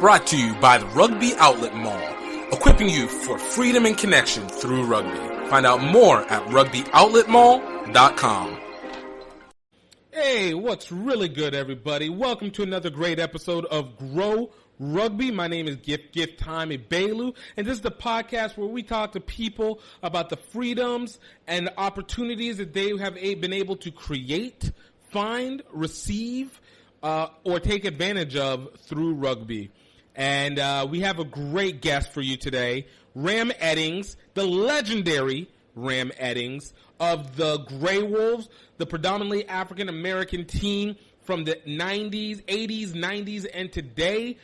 Brought to you by the Rugby Outlet Mall, equipping you for freedom and connection through rugby. Find out more at rugbyoutletmall.com. Hey, what's really good, everybody? Welcome to another great episode of Grow Rugby. My name is GiftTime Ibelu, and this is the podcast where we talk to people about the freedoms and opportunities that they have been able to create, find, receive, or take advantage of through rugby. And we have a great guest for you today, Ram Eddings, the legendary Ram Eddings of the Grey Wolves, the predominantly African-American team from the 90s, 80s, 90s, and today,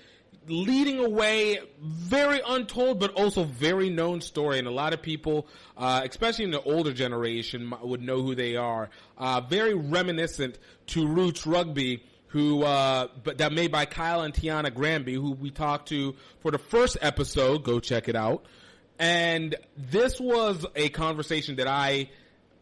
leading away, very untold but also very known story. And a lot of people, especially in the older generation, would know who they are. Very reminiscent to Roots Rugby, but that made by Kyle and Tiana Granby, who we talked to for the first episode. Go check it out. And this was a conversation that I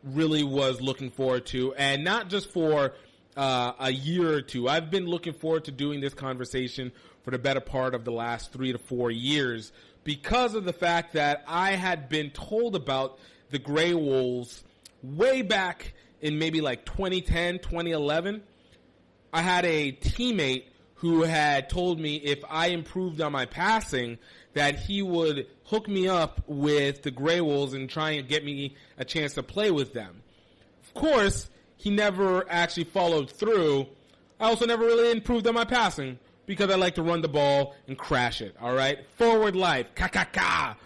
really was looking forward to, and not just for a year or two. I've been looking forward to doing this conversation for the better part of the last 3 to 4 years because of the fact that I had been told about the Grey Wolves way back in maybe like 2010, 2011. I had a teammate who had told me if I improved on my passing that he would hook me up with the Grey Wolves and try and get me a chance to play with them. Of course, he never actually followed through. I also never really improved on my passing because I like to run the ball and crash it, all right? Forward life, ka-ka-ka.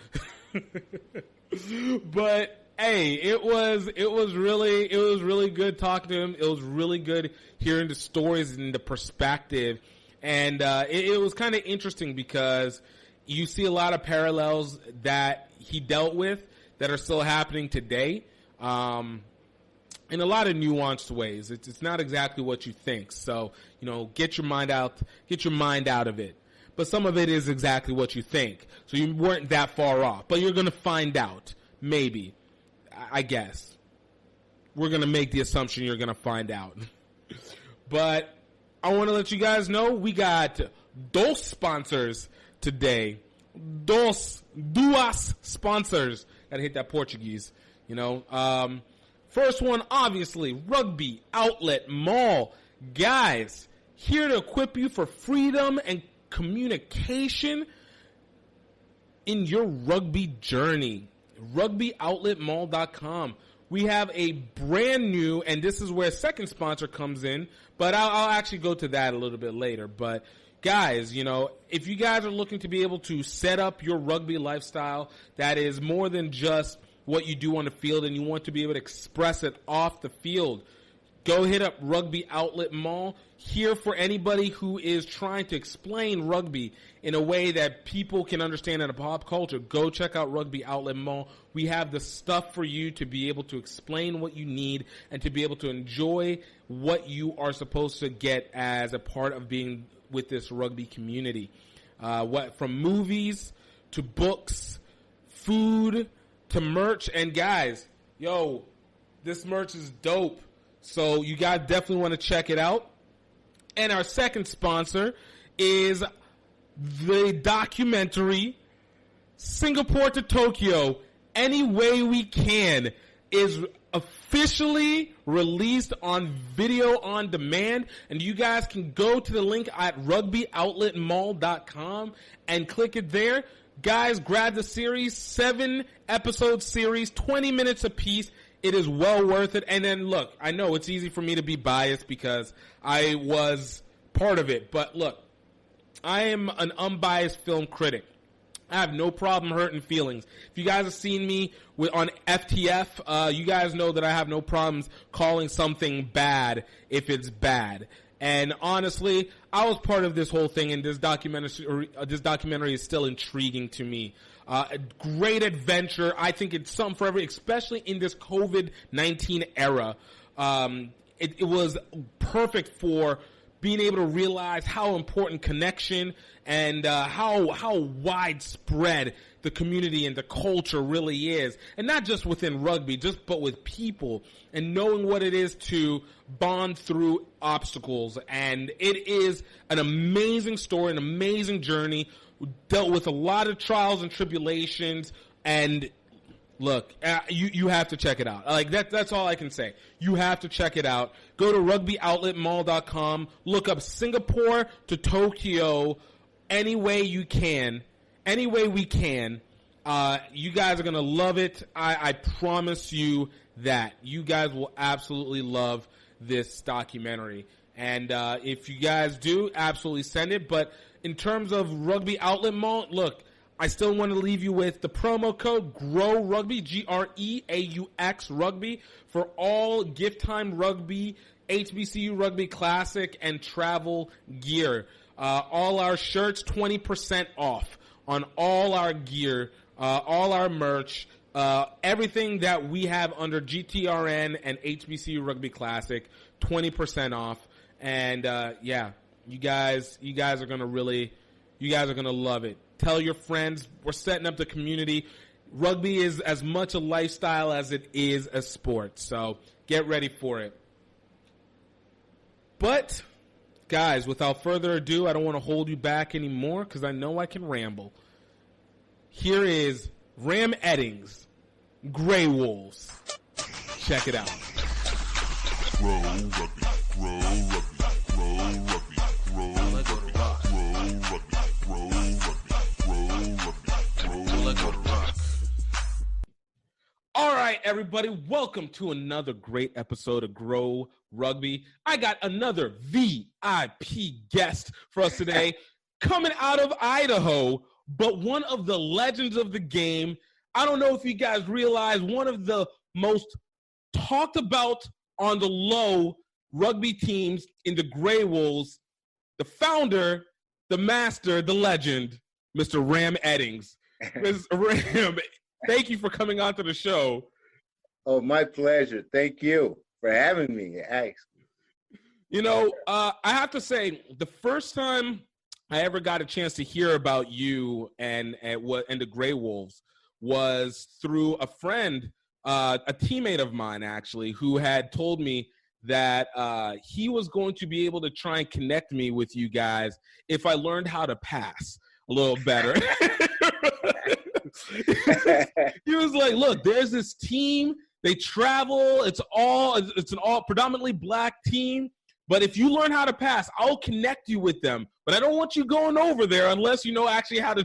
But hey, it was really good talking to him. It was really good hearing the stories and the perspective. And it was kind of interesting because you see a lot of parallels that he dealt with that are still happening today, in a lot of nuanced ways. It's not exactly what you think. So, get your mind out of it. But some of it is exactly what you think. So you weren't that far off. But you're going to find out, maybe, I guess. We're going to make the assumption you're going to find out. But I want to let you guys know we got dos sponsors today. Duas sponsors. Gotta hit that Portuguese, First one, obviously, Rugby Outlet Mall. Guys, here to equip you for freedom and communication in your rugby journey. RugbyOutletMall.com. We have a brand new, and this is where a second sponsor comes in, but I'll actually go to that a little bit later. But guys, if you guys are looking to be able to set up your rugby lifestyle that is more than just what you do on the field and you want to be able to express it off the field, go hit up Rugby Outlet Mall. Here for anybody who is trying to explain rugby in a way that people can understand in a pop culture, go check out Rugby Outlet Mall. We have the stuff for you to be able to explain what you need and to be able to enjoy what you are supposed to get as a part of being with this rugby community. From movies to books, food to merch. And guys, this merch is dope. So you guys definitely want to check it out. And our second sponsor is the documentary Singapore to Tokyo, Any Way We Can, is officially released on video on demand. And you guys can go to the link at rugbyoutletmall.com and click it there. Guys, grab the series, 7-episode series, 20 minutes apiece. It is well worth it. And then look, I know it's easy for me to be biased because I was part of it. But look, I am an unbiased film critic. I have no problem hurting feelings. If you guys have seen me on FTF, you guys know that I have no problems calling something bad if it's bad. And honestly, I was part of this whole thing, and this documentary is still intriguing to me. A great adventure. I think it's something for every, especially in this COVID-19 era. It was perfect for being able to realize how important connection and how widespread the community and the culture really is, and not just within rugby, but with people, and knowing what it is to bond through obstacles. And it is an amazing story, an amazing journey. We dealt with a lot of trials and tribulations, and look, you have to check it out. Like that's all I can say. You have to check it out. Go to rugbyoutletmall.com. Look up Singapore to Tokyo any way you can. Any way we can. You guys are going to love it. I promise you that. You guys will absolutely love this documentary. And if you guys do, absolutely send it. But in terms of Rugby Outlet Mall, look, I still want to leave you with the promo code GROWRUGBY, GREAUX Rugby, for all GiftTime Rugby, HBCU Rugby Classic, and travel gear. All our shirts, 20% off on all our gear, all our merch, everything that we have under GTRN and HBCU Rugby Classic, 20% off. And yeah, you guys are gonna love it. Tell your friends. We're setting up the community. Rugby is as much a lifestyle as it is a sport. So get ready for it. But, guys, without further ado, I don't want to hold you back anymore because I know I can ramble. Here is Ram Eddings, Grey Wolves. Check it out. Grow rugby, grow rugby, grow rugby, grow rugby, grow rugby, grow rugby. All right, everybody, welcome to another great episode of Grow Rugby. I got another VIP guest for us today, coming out of Idaho, but one of the legends of the game. I don't know if you guys realize, one of the most talked about on the low rugby teams in the Grey Wolves, the founder, the master, the legend, Mr. Ram Eddings. Mr. Ram, thank you for coming on to the show. Oh, my pleasure. Thank you for having me. You know, I have to say, the first time I ever got a chance to hear about you and the Grey Wolves was through a friend, a teammate of mine, actually, who had told me that he was going to be able to try and connect me with you guys if I learned how to pass a little better. He was like, look, there's this team, they travel, it's an all predominantly black team, but if you learn how to pass, I'll connect you with them, but I don't want you going over there unless you know actually how to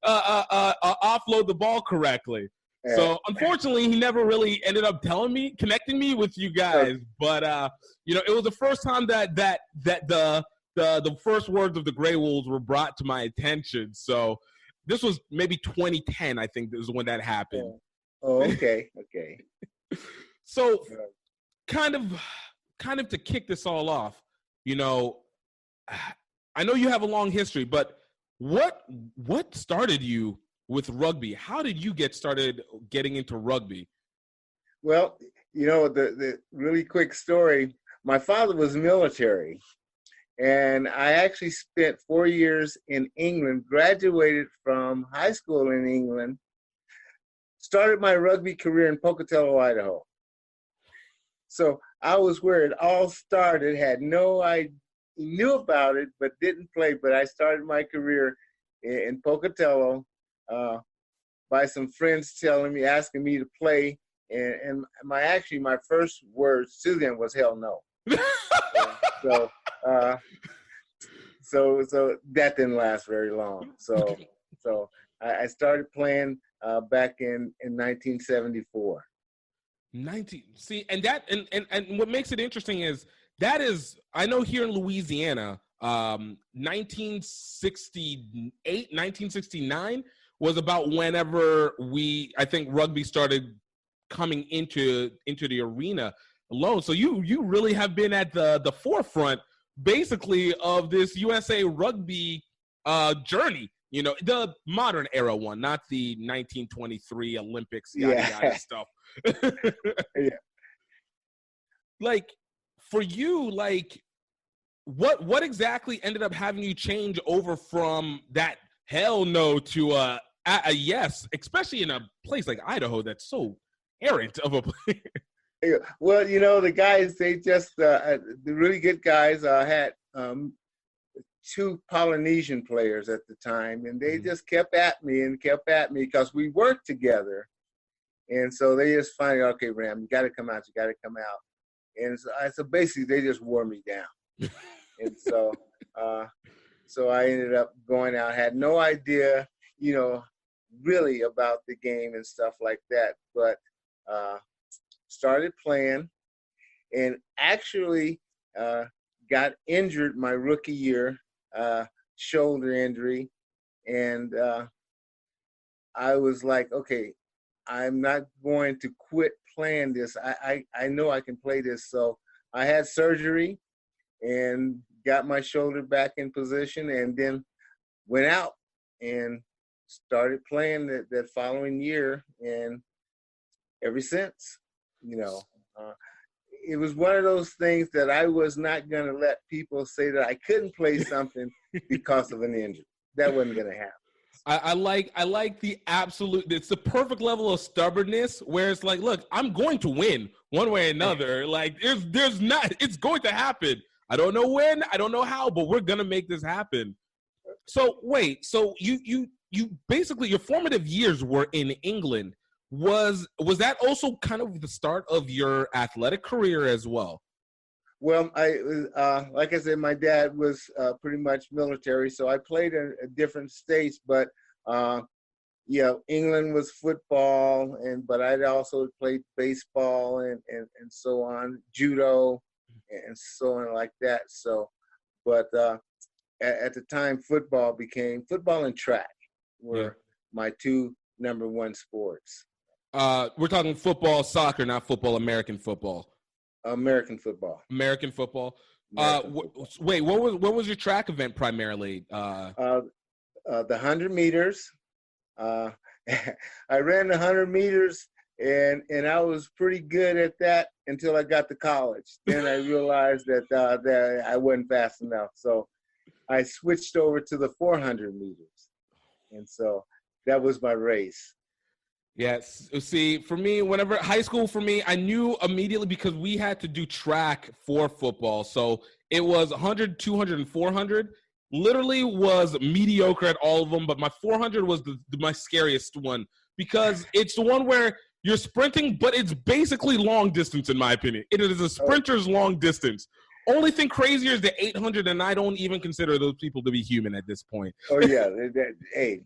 offload the ball correctly. So unfortunately, he never really ended up connecting me with you guys. But you know, it was the first time that the first words of the Grey Wolves were brought to my attention. So this was maybe 2010, I think, is when that happened. Oh, okay, okay. So, kind of to kick this all off, you know, I know you have a long history, but what started you with rugby? How did you get started getting into rugby? Well, you know, the really quick story, my father was military, and I actually spent 4 years in England, graduated from high school in England, started my rugby career in Pocatello, Idaho. So I was where it all started, had no idea, knew about it, but didn't play. But I started my career in Pocatello by some friends asking me to play. And my first words to them was hell no. So that didn't last very long. So I started playing back in 1974. See, and what makes it interesting is I know here in Louisiana, 1968, 1969 was about whenever I think rugby started coming into the arena alone. So you really have been at the forefront, basically, of this USA rugby journey. You know, the modern era one, not the 1923 Olympics, yada stuff. Yeah. Like, for you, like, what exactly ended up having you change over from that hell no to a yes, especially in a place like Idaho that's so errant of a place? Well, the guys, they just, the really good guys had two Polynesian players at the time, and they just kept at me because we worked together. And so they just finally, okay, Ram, you got to come out. And so basically they just wore me down. And so, so I ended up going out, had no idea, really about the game and stuff like that, but started playing and actually got injured my rookie year, shoulder injury. And I was like, okay, I'm not going to quit playing this. I know I can play this. So I had surgery and got my shoulder back in position, and then went out and started playing that following year. And ever since, it was one of those things that I was not going to let people say that I couldn't play something because of an injury. That wasn't going to happen. I like the absolute, it's the perfect level of stubbornness where it's like, look, I'm going to win one way or another. Like there's not, it's going to happen. I don't know when, I don't know how, but we're going to make this happen. So wait, so you basically, your formative years were in England. Was that also kind of the start of your athletic career as well? Well, like I said, my dad was pretty much military, so I played in different states. But England was football, but I'd also played baseball and so on, judo, and so on like that. So, but at the time, football and track were my two number one sports. We're talking football, soccer, not football, American football. American football. American football. Wait, what was your track event primarily? The 100 meters. I ran the 100 meters, and I was pretty good at that until I got to college. Then I realized that I wasn't fast enough, so I switched over to the 400 meters, and so that was my race. Yes. See, for me, whenever high school, for me, I knew immediately because we had to do track for football. So it was 100, 200, and 400. Literally was mediocre at all of them, but my 400 was my scariest one because it's the one where you're sprinting, but it's basically long distance, in my opinion. It is a sprinter's long distance. Only thing crazier is the 800, and I don't even consider those people to be human at this point. Oh, yeah. Hey.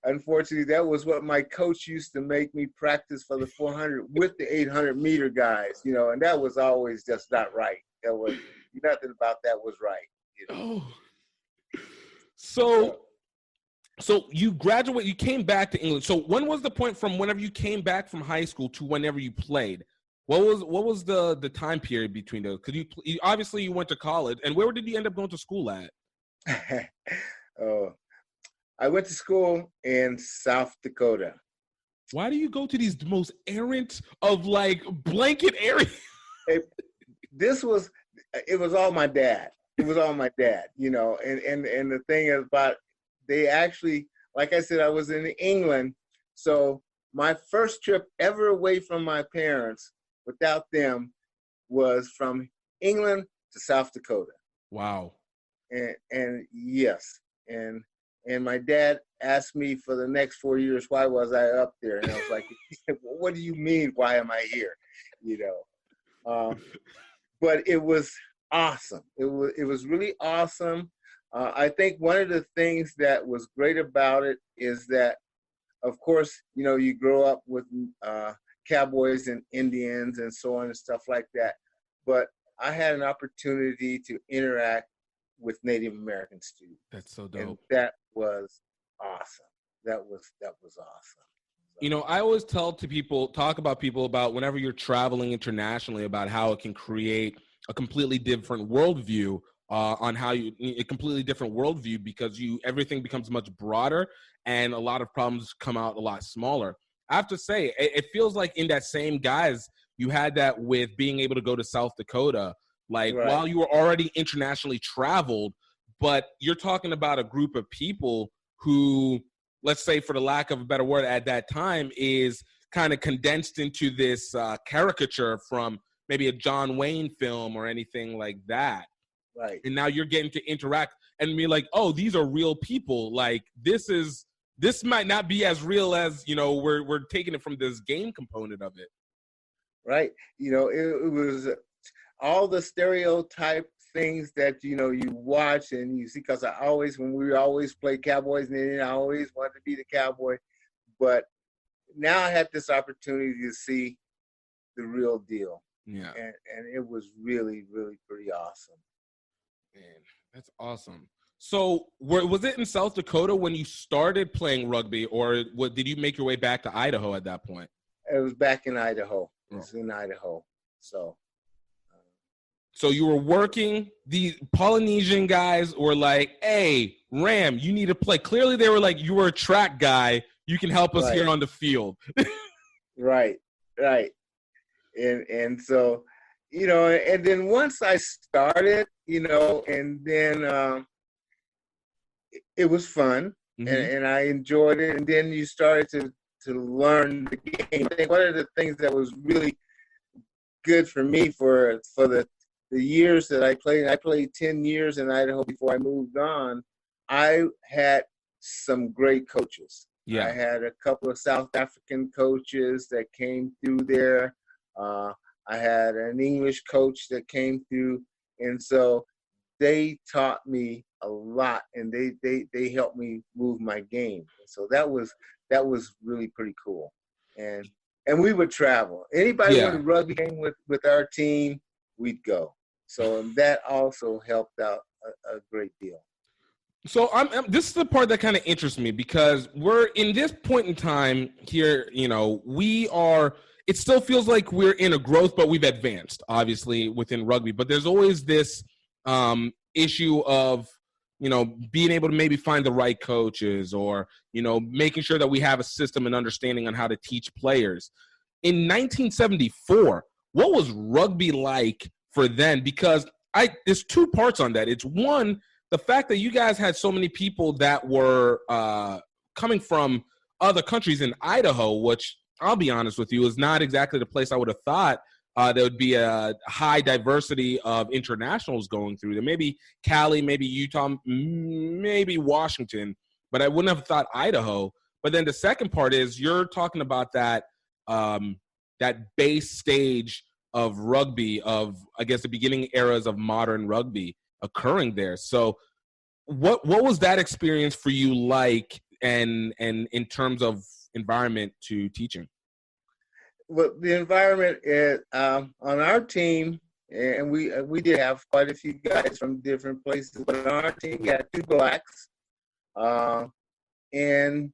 Unfortunately, that was what my coach used to make me practice for the 400 with the 800 meter guys, and that was always just not right. That was nothing about that was right. Oh. So you graduate, you came back to England. So when was the point from whenever you came back from high school to whenever you played? What was the time period between those? Because you obviously you went to college, and where did you end up going to school at? I went to school in South Dakota. Why do you go to these most errant of like blanket areas? It was all my dad. It was all my dad, and the thing is about, they actually, like I said, I was in England. So my first trip ever away from my parents without them was from England to South Dakota. Wow. And yes. And my dad asked me for the next 4 years, why was I up there? And I was like, what do you mean, why am I here? But it was awesome. It was really awesome. I think one of the things that was great about it is that, of course, you grow up with cowboys and Indians and so on and stuff like that. But I had an opportunity to interact with Native American students. That's so dope. And that was awesome. That was awesome. I always talk about people about whenever you're traveling internationally about how it can create a completely different worldview a completely different worldview because everything becomes much broader and a lot of problems come out a lot smaller. I have to say, it feels like in that same guise, you had that with being able to go to South Dakota. Like, Right. while you were already internationally traveled, but you're talking about a group of people who, let's say, for the lack of a better word at that time, is kind of condensed into this caricature from maybe a John Wayne film or anything like that. Right. And now you're getting to interact and be like, oh, these are real people. Like, this might not be as real as, we're taking it from this game component of it. Right. It was all the stereotype things that, you watch and you see, because when we always play Cowboys, and then I always wanted to be the Cowboy. But now I had this opportunity to see the real deal. Yeah. And it was really, really pretty awesome. Man, that's awesome. So was it in South Dakota when you started playing rugby, or did you make your way back to Idaho at that point? It was back in Idaho. It Oh. was in Idaho. So you were working, the Polynesian guys were like, hey, Ram, you need to play. Clearly they were like, you were a track guy. You can help us Right. here on the field. Right. And so, and then once I started, and then it was fun, and I enjoyed it. And then you started to learn the game. I think one of the things that was really good for me for the years that I played 10 years in Idaho before I moved on, I had some great coaches. Yeah. I had a couple of South African coaches that came through there. I had an English coach that came through. And so they taught me a lot, and they helped me move my game. So that was really pretty cool. And we would travel. Anybody Yeah. went to rugby game with our team, we'd go. So that also helped out a great deal. So this is the part that kind of interests me, because we're in this point in time here, it still feels like we're in a growth, but we've advanced, obviously, within rugby. But there's always this issue of, being able to maybe find the right coaches, or, making sure that we have a system and understanding on how to teach players. In 1974, what was rugby like for then? Because there's two parts on that. It's one, the fact that you guys had so many people that were coming from other countries in Idaho, which I'll be honest with you, is not exactly the place I would have thought there would be a high diversity of internationals going through there. Maybe Cali, maybe Utah, maybe Washington, but I wouldn't have thought Idaho. But then the second part is you're talking about that base stage of rugby, of, I guess, the beginning eras of modern rugby occurring there. So what was that experience for you like, and in terms of environment to teaching? Well, the environment is, on our team, and we did have quite a few guys from different places, but on our team we had 2 blacks, and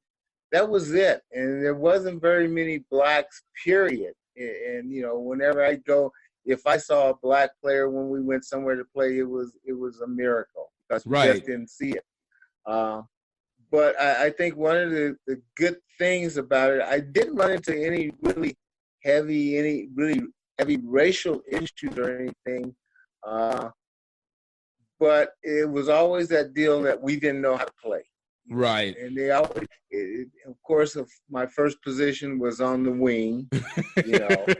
that was it. And there wasn't very many blacks, period. And whenever I go, if I saw a black player when we went somewhere to play, it was a miracle, because we just didn't see it. But I think one of the good things about it, I didn't run into any really heavy racial issues or anything. But it was always that deal that we didn't know how to play. Right. And they always, of course, my first position was on the wing, because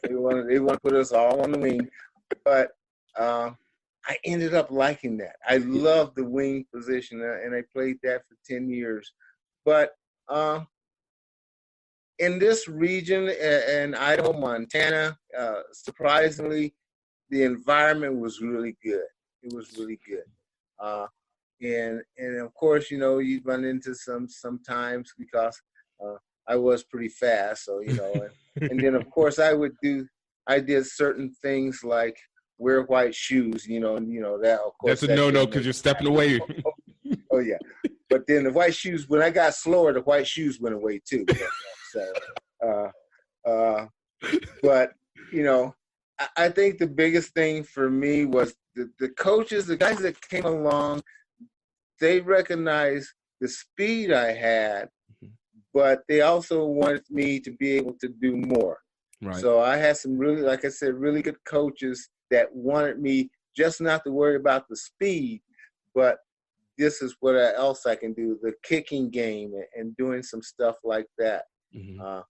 they want to put us all on the wing. But I ended up liking that. I loved the wing position, and I played that for 10 years. But in this region, in Idaho, Montana, surprisingly, the environment was really good. It was really good. And of course, you'd run into sometimes, because I was pretty fast. So, and then of course I did certain things like wear white shoes, and that, of course. That's a no-no, because you're stepping away. Oh yeah. But then the white shoes, when I got slower, the white shoes went away too. So, but I think the biggest thing for me was the coaches, the guys that came along. They recognized the speed I had, but they also wanted me to be able to do more. Right. So I had some really, like I said, really good coaches that wanted me just not to worry about the speed, but this is what else I can do, the kicking game and doing some stuff like that. Mm-hmm.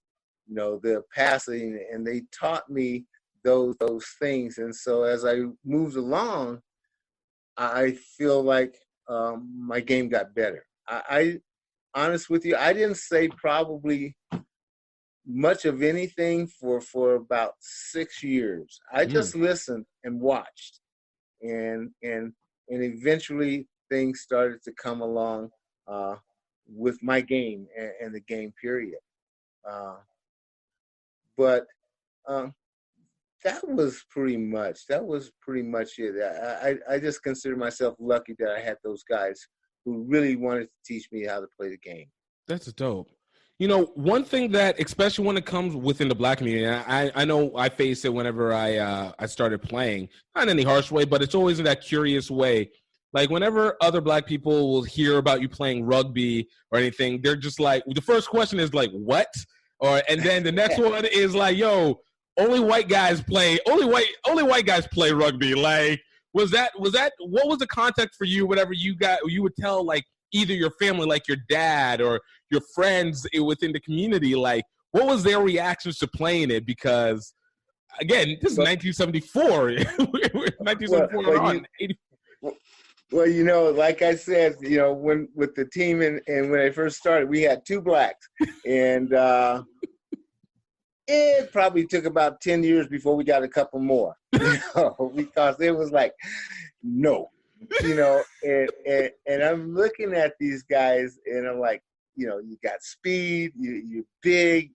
The passing, and they taught me those things. And so as I moved along, I feel like my game got better. I honest with you, I didn't say probably much of anything for about 6 years. I just listened and watched, and eventually things started to come along with my game and the game period. But that was pretty much it. I just consider myself lucky that I had those guys who really wanted to teach me how to play the game. That's dope. One thing that, especially when it comes within the Black community, I know I face it whenever I started playing, not in any harsh way, but it's always in that curious way. Like whenever other Black people will hear about you playing rugby or anything, they're just like, the first question is like, what? And then the next one is like, yo, only white guys play rugby. Like, what was the context for you whenever you would tell like either your family, like your dad or your friends within the community, like what was their reactions to playing it? Because again, this is 1974. 1974 on 80. Well, like I said, when with the team and when I first started, we had 2 blacks, and it probably took about 10 years before we got a couple more, because it was like, no, and I'm looking at these guys and I'm like, you got speed, you're big,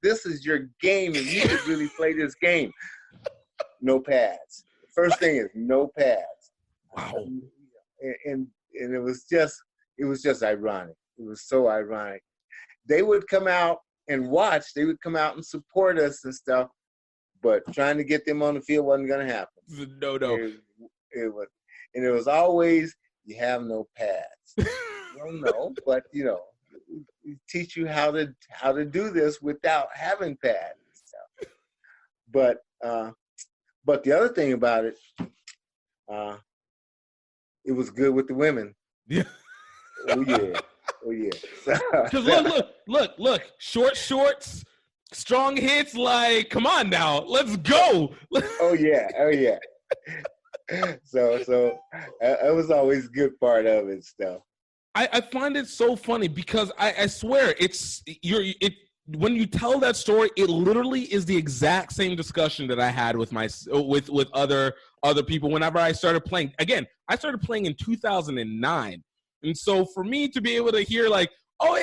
this is your game and you should really play this game. No pads. First thing is no pads. Wow. And it was just ironic. It was so ironic. They would come out and watch. They would come out and support us and stuff, but trying to get them on the field wasn't going to happen. No. It was always, you have no pads. Well, no, but teach you how to do this without having pads and stuff. But the other thing about it, it was good with the women. Yeah. Oh yeah. Because look, short shorts, strong hits. Like, come on now, let's go. Oh yeah. So it was always a good part of it stuff. I find it so funny because I swear when you tell that story, it literally is the exact same discussion that I had with with other people whenever I started playing. Again, I started playing in 2009. And so for me to be able to hear like, oh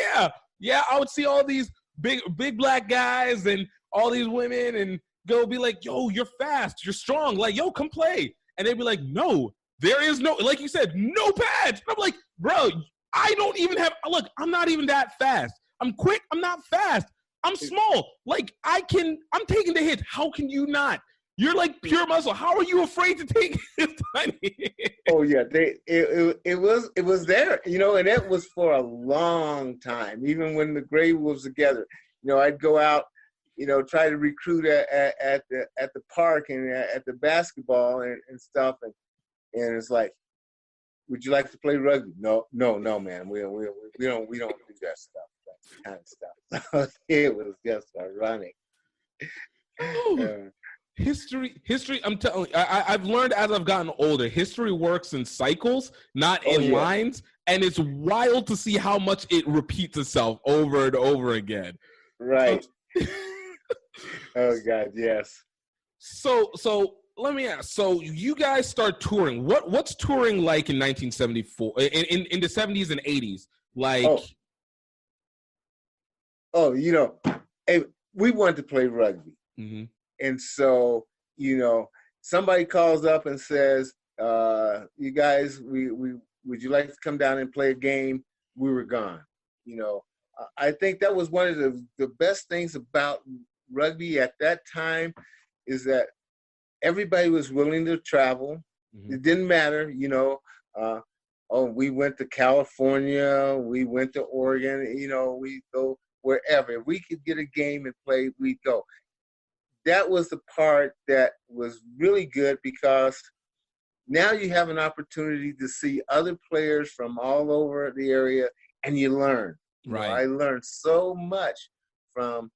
yeah, I would see all these big black guys and all these women and go be like, yo, you're fast, you're strong, like, yo, come play. And they'd be like, no, there is no, like you said, no pads. And I'm like, bro, I don't even have, look, I'm not even that fast. I'm quick, I'm not fast. I'm small. Like, I'm taking the hits. How can you not? You're like pure muscle. How are you afraid to take this tiny hit? Oh yeah, it was there, and it was for a long time. Even when the Gray Wolves together, I'd go out, try to recruit at the park and at the basketball and stuff, and it's like, would you like to play rugby? No, man. We don't do that stuff, that kind of stuff. It was just ironic. History. I'm telling you, I've learned as I've gotten older, history works in cycles, not in lines, and it's wild to see how much it repeats itself over and over again. Right. Oh God, yes. So let me ask. So you guys start touring. What's touring like in 1974? In the 70s and 80s, like. Hey, we wanted to play rugby. Mm-hmm. And so, somebody calls up and says, you guys, we would you like to come down and play a game? We were gone. I think that was one of the best things about rugby at that time is that everybody was willing to travel. Mm-hmm. It didn't matter, we went to California, we went to Oregon, we go wherever. If we could get a game and play, we'd go. that was the part that was really good because now you have an opportunity to see other players from all over the area, and you learn. Right. I learned so much from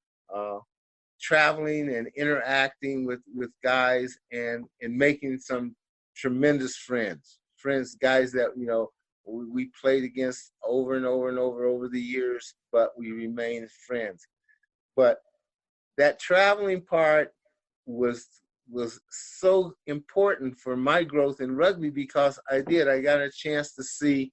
traveling and interacting with guys and making some tremendous friends, guys that, we played against over and over and over the years, but we remained friends. But that traveling part was so important for my growth in rugby because I got a chance to see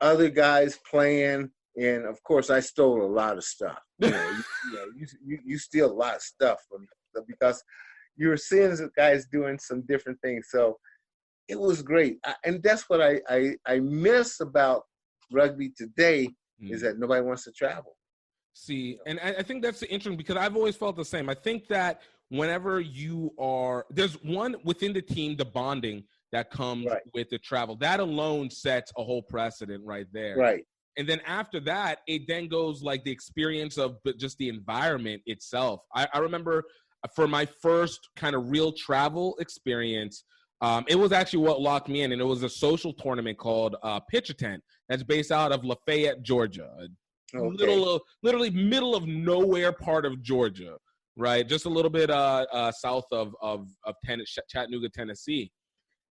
other guys playing, and of course I stole a lot of stuff. You steal a lot of stuff from because you were seeing the guys doing some different things. So it was great, and that's what I miss about rugby today is that nobody wants to travel. See, and I think that's interesting because I've always felt the same. I think that whenever there's one within the team, the bonding that comes with the travel, that alone sets a whole precedent right there. Right. And then after that, it then goes like the experience of just the environment itself. I remember for my first kind of real travel experience, it was actually what locked me in, and it was a social tournament called Pitch a Tent that's based out of Lafayette, Georgia. Okay. Literally middle of nowhere part of Georgia, right? Just a little bit south of Chattanooga, Tennessee.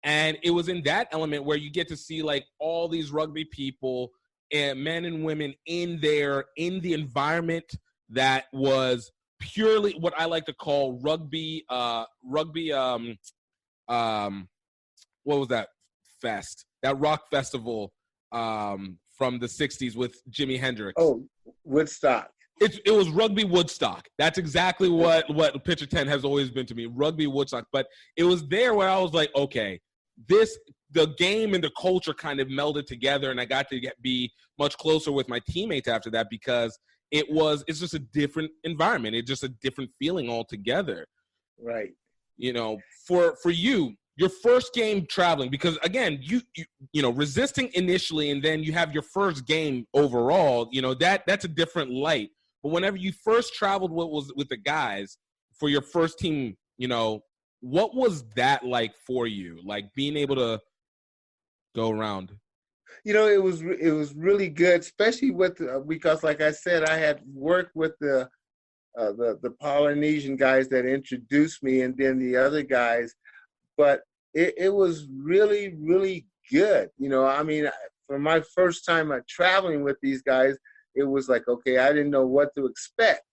And it was in that element where you get to see like all these rugby people and men and women in the environment that was purely what I like to call rugby what was that fest? That rock festival from the 60s with Jimi Hendrix. Oh, Woodstock. It was Rugby Woodstock. That's exactly what Pitch a Tent has always been to me, Rugby Woodstock. But it was there where I was like, okay, the game and the culture kind of melded together, and I got to be much closer with my teammates after that because it's just a different environment. It's just a different feeling altogether. Right. For you, your first game traveling, because again, you resisting initially, and then you have your first game overall, that's a different light. But whenever you first traveled with the guys for your first team, what was that like for you? Like being able to go around? It was really good, especially with because like I said, I had worked with the Polynesian guys that introduced me, and then the other guys. But it was really, really good. For my first time traveling with these guys, it was like, okay, I didn't know what to expect,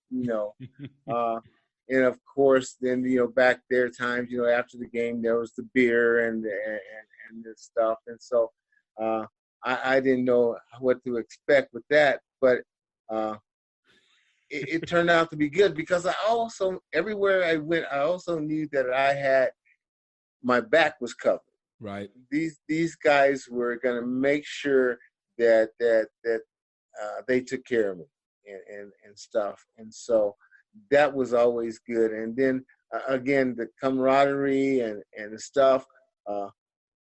and of course, then, back there times, after the game, there was the beer and this stuff. And so I didn't know what to expect with that. But it turned out to be good because everywhere I went, I also knew that my back was covered. Right. These guys were going to make sure that they took care of me and stuff. And so that was always good. And then again, the camaraderie and the stuff.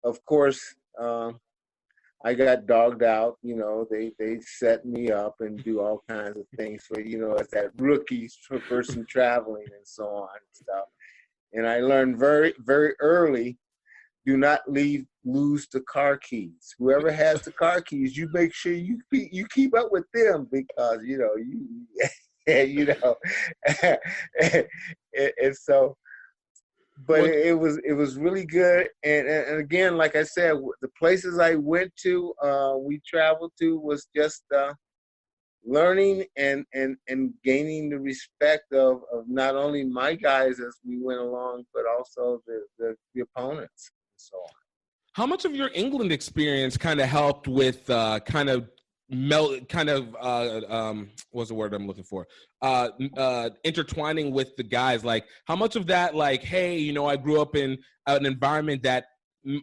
Of course, I got dogged out. They set me up and do all kinds of things for as that rookie person traveling and so on and stuff. And I learned very, very early, do not lose the car keys. Whoever has the car keys, you make sure you keep up with them because, and so, but it was really good. And again, like I said, the places I went to, we traveled to was just learning and gaining the respect of not only my guys as we went along, but also the opponents and so on. How much of your England experience kind of helped with what's the word I'm looking for? Intertwining with the guys. Like, how much of that, like, hey, I grew up in an environment that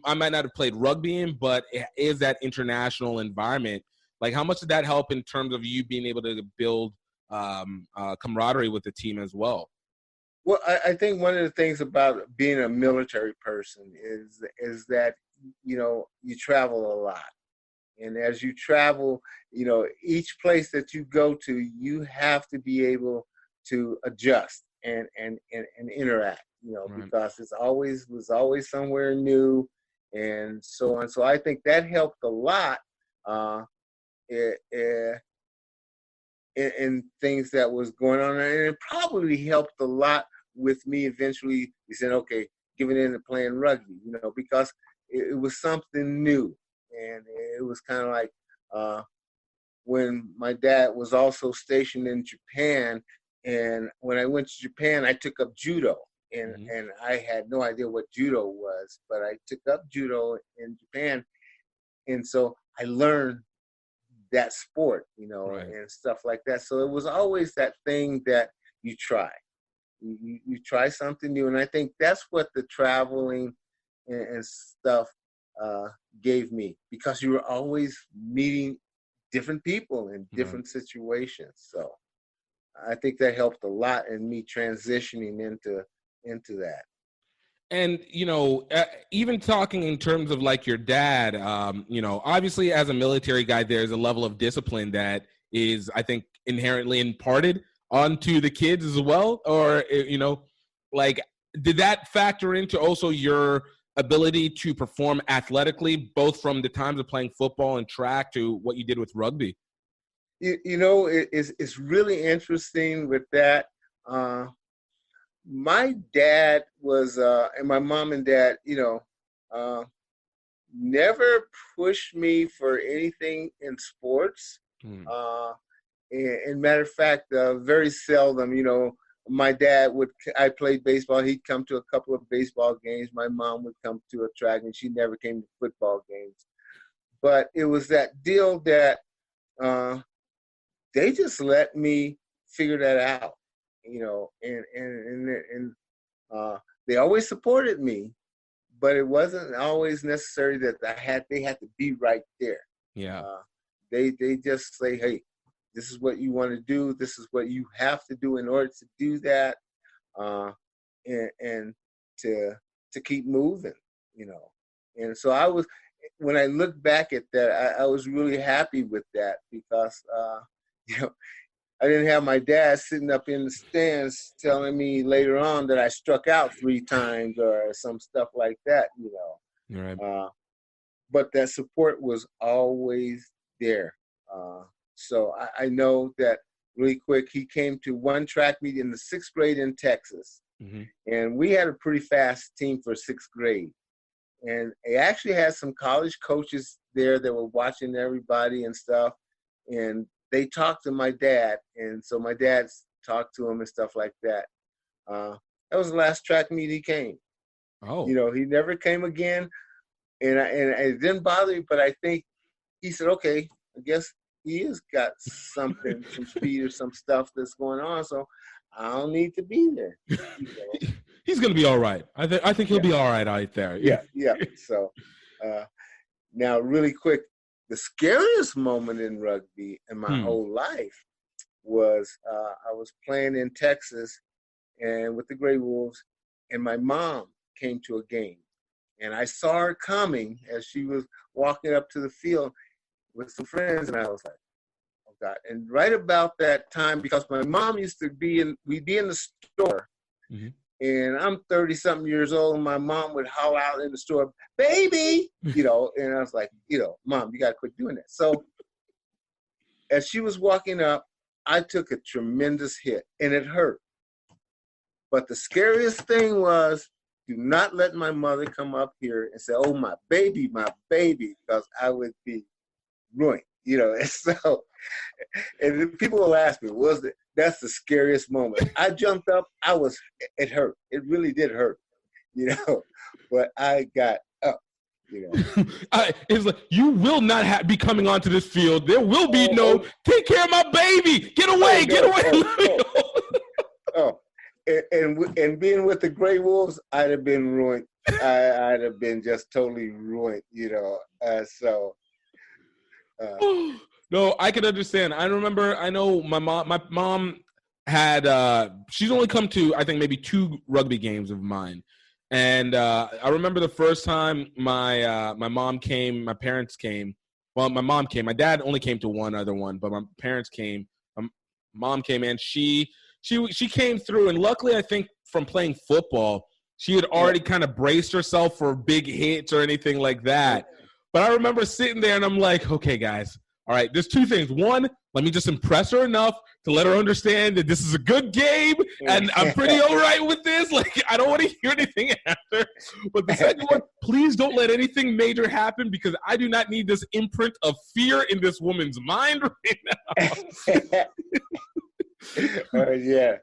I might not have played rugby in, but it is that international environment. Like, how much did that help in terms of you being able to build camaraderie with the team as well? Well, I think one of the things about being a military person is that, you travel a lot. And as you travel, each place that you go to, you have to be able to adjust. and interact, Right. because was always somewhere new and so on. So I think that helped a lot uh, in, in things that was going on, and it probably helped a lot with me eventually. He said, okay, giving in to playing rugby, because it was something new, and it was kind of like when my dad was also stationed in Japan. And when I went to Japan, I took up judo. And I had no idea what judo was, but I took up judo in Japan. And so I learned that sport, Right. and stuff like that. So it was always that thing that you try. You try something new. And I think that's what the traveling and stuff gave me, because you were always meeting different people in different situations. So I think that helped a lot in me transitioning into that. And, even talking in terms of like your dad, obviously as a military guy, there's a level of discipline that is, I think, inherently imparted onto the kids as well. Or, like, did that factor into also your ability to perform athletically, both from the times of playing football and track to what you did with rugby? It's really interesting with that. My dad was, and my mom and dad, never pushed me for anything in sports. And matter of fact, very seldom, my dad I played baseball. He'd come to a couple of baseball games. My mom would come to a track, and she never came to football games. But it was that deal that they just let me figure that out, and they always supported me, but it wasn't always necessary that they had to be right there. Yeah. They just say, hey, this is what you want to do. This is what you have to do in order to do that, and to keep moving, And so when I look back at that, I was really happy with that, because I didn't have my dad sitting up in the stands telling me later on that I struck out 3 times or some stuff like that, Right. But that support was always there. So I know that really quick. He came to one track meet in the 6th grade in Texas, and we had a pretty fast team for 6th grade. And he actually had some college coaches there that were watching everybody and stuff. And they talked to my dad, and so my dad talked to him and stuff like that. That was the last track meet he came. Oh. He never came again, and it didn't bother me. But I think he said, "Okay, I guess he has got something, some speed or some stuff that's going on, so I don't need to be there." He's gonna be all right. I think he'll be all right out there. Yeah. So now, really quick. The scariest moment in rugby in my whole life was I was playing in Texas and with the Grey Wolves, and my mom came to a game. And I saw her coming as she was walking up to the field with some friends, and I was like, oh, God. And right about that time, because my mom used to we'd be in the store, and I'm 30-something years old, and my mom would holler out in the store, baby, and I was like, Mom, you got to quit doing that. So as she was walking up, I took a tremendous hit, and it hurt. But the scariest thing was, do not let my mother come up here and say, oh, my baby, because I would be ruined, And so, and people will ask me, that's the scariest moment. I jumped up. It hurt. It really did hurt, but I got up, It's like, you will not be coming onto this field. There will be take care of my baby. Get away, get away. And being with the Grey Wolves, I'd have been ruined. I'd have been just totally ruined, No, I can understand. I know my mom had, she's only come to, I think, maybe 2 rugby games of mine. And I remember the first time my mom came, my parents came. Well, my mom came. My dad only came to one other one, but my parents came. My mom came, and she she came through, and luckily I think from playing football, she had already kind of braced herself for big hits or anything like that. But I remember sitting there and I'm like, okay, guys, all right, there's two things. One, let me just impress her enough to let her understand that this is a good game and I'm pretty all right with this. Like, I don't want to hear anything after. But the second one, please don't let anything major happen because I do not need this imprint of fear in this woman's mind right now. Yeah.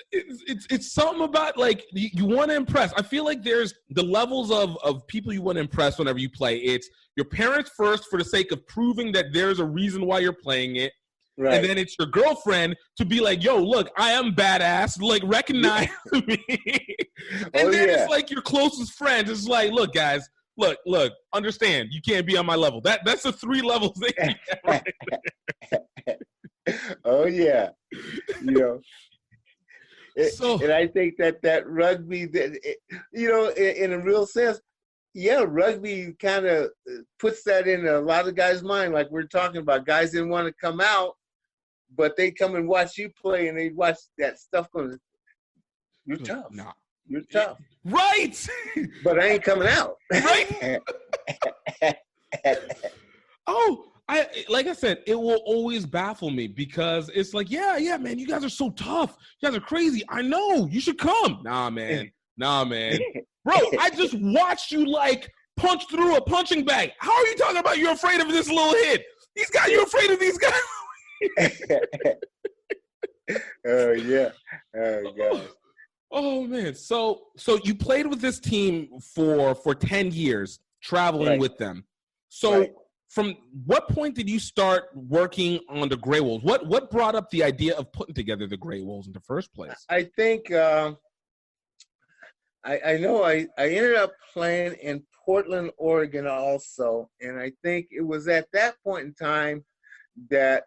It's something about, like, you want to impress. I feel like there's the levels of people you want to impress whenever you play. It's your parents first for the sake of proving that there's a reason why you're playing it. Right. And then it's your girlfriend to be like, yo, look, I am badass. Like, recognize me. And then it's like your closest friends. It's like, look, guys, look, understand. You can't be on my level. That's the 3 levels that you get right there. Oh, yeah. You know. And I think that rugby, in a real sense, rugby kind of puts that in a lot of guys' mind. Like we're talking about, guys didn't want to come out, but they come and watch you play, and they watch that stuff going, you're tough. Nah. You're tough. Right. But I ain't coming out. Right. Like I said, it will always baffle me because it's like, yeah, man, you guys are so tough. You guys are crazy. I know. You should come. Nah, man. Bro, I just watched you, like, punch through a punching bag. How are you talking about you're afraid of this little hit? These guys, you're afraid of these guys? Oh, yeah. Oh, God. Oh, man. So you played with this team for 10 years, traveling with them. So from what point did you start working on the Gray Wolves? What brought up the idea of putting together the Gray Wolves in the first place? I think I know I ended up playing in Portland, Oregon also. And I think it was at that point in time that,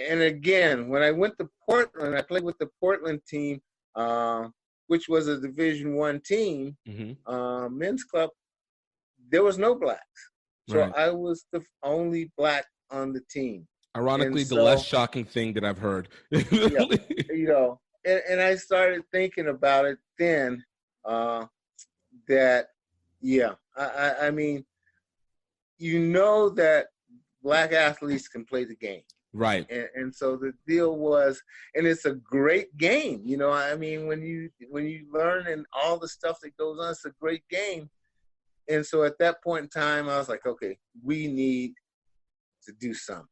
and again, when I went to Portland, I played with the Portland team, which was a Division I team, men's club. There was no blacks. So I was the only black on the team. Ironically, the less shocking thing that I've heard. And I started thinking about it then, I mean, that black athletes can play the game. Right. And so the deal was, and it's a great game. I mean, when you learn and all the stuff that goes on, it's a great game. And so at that point in time, I was like, okay, we need to do something.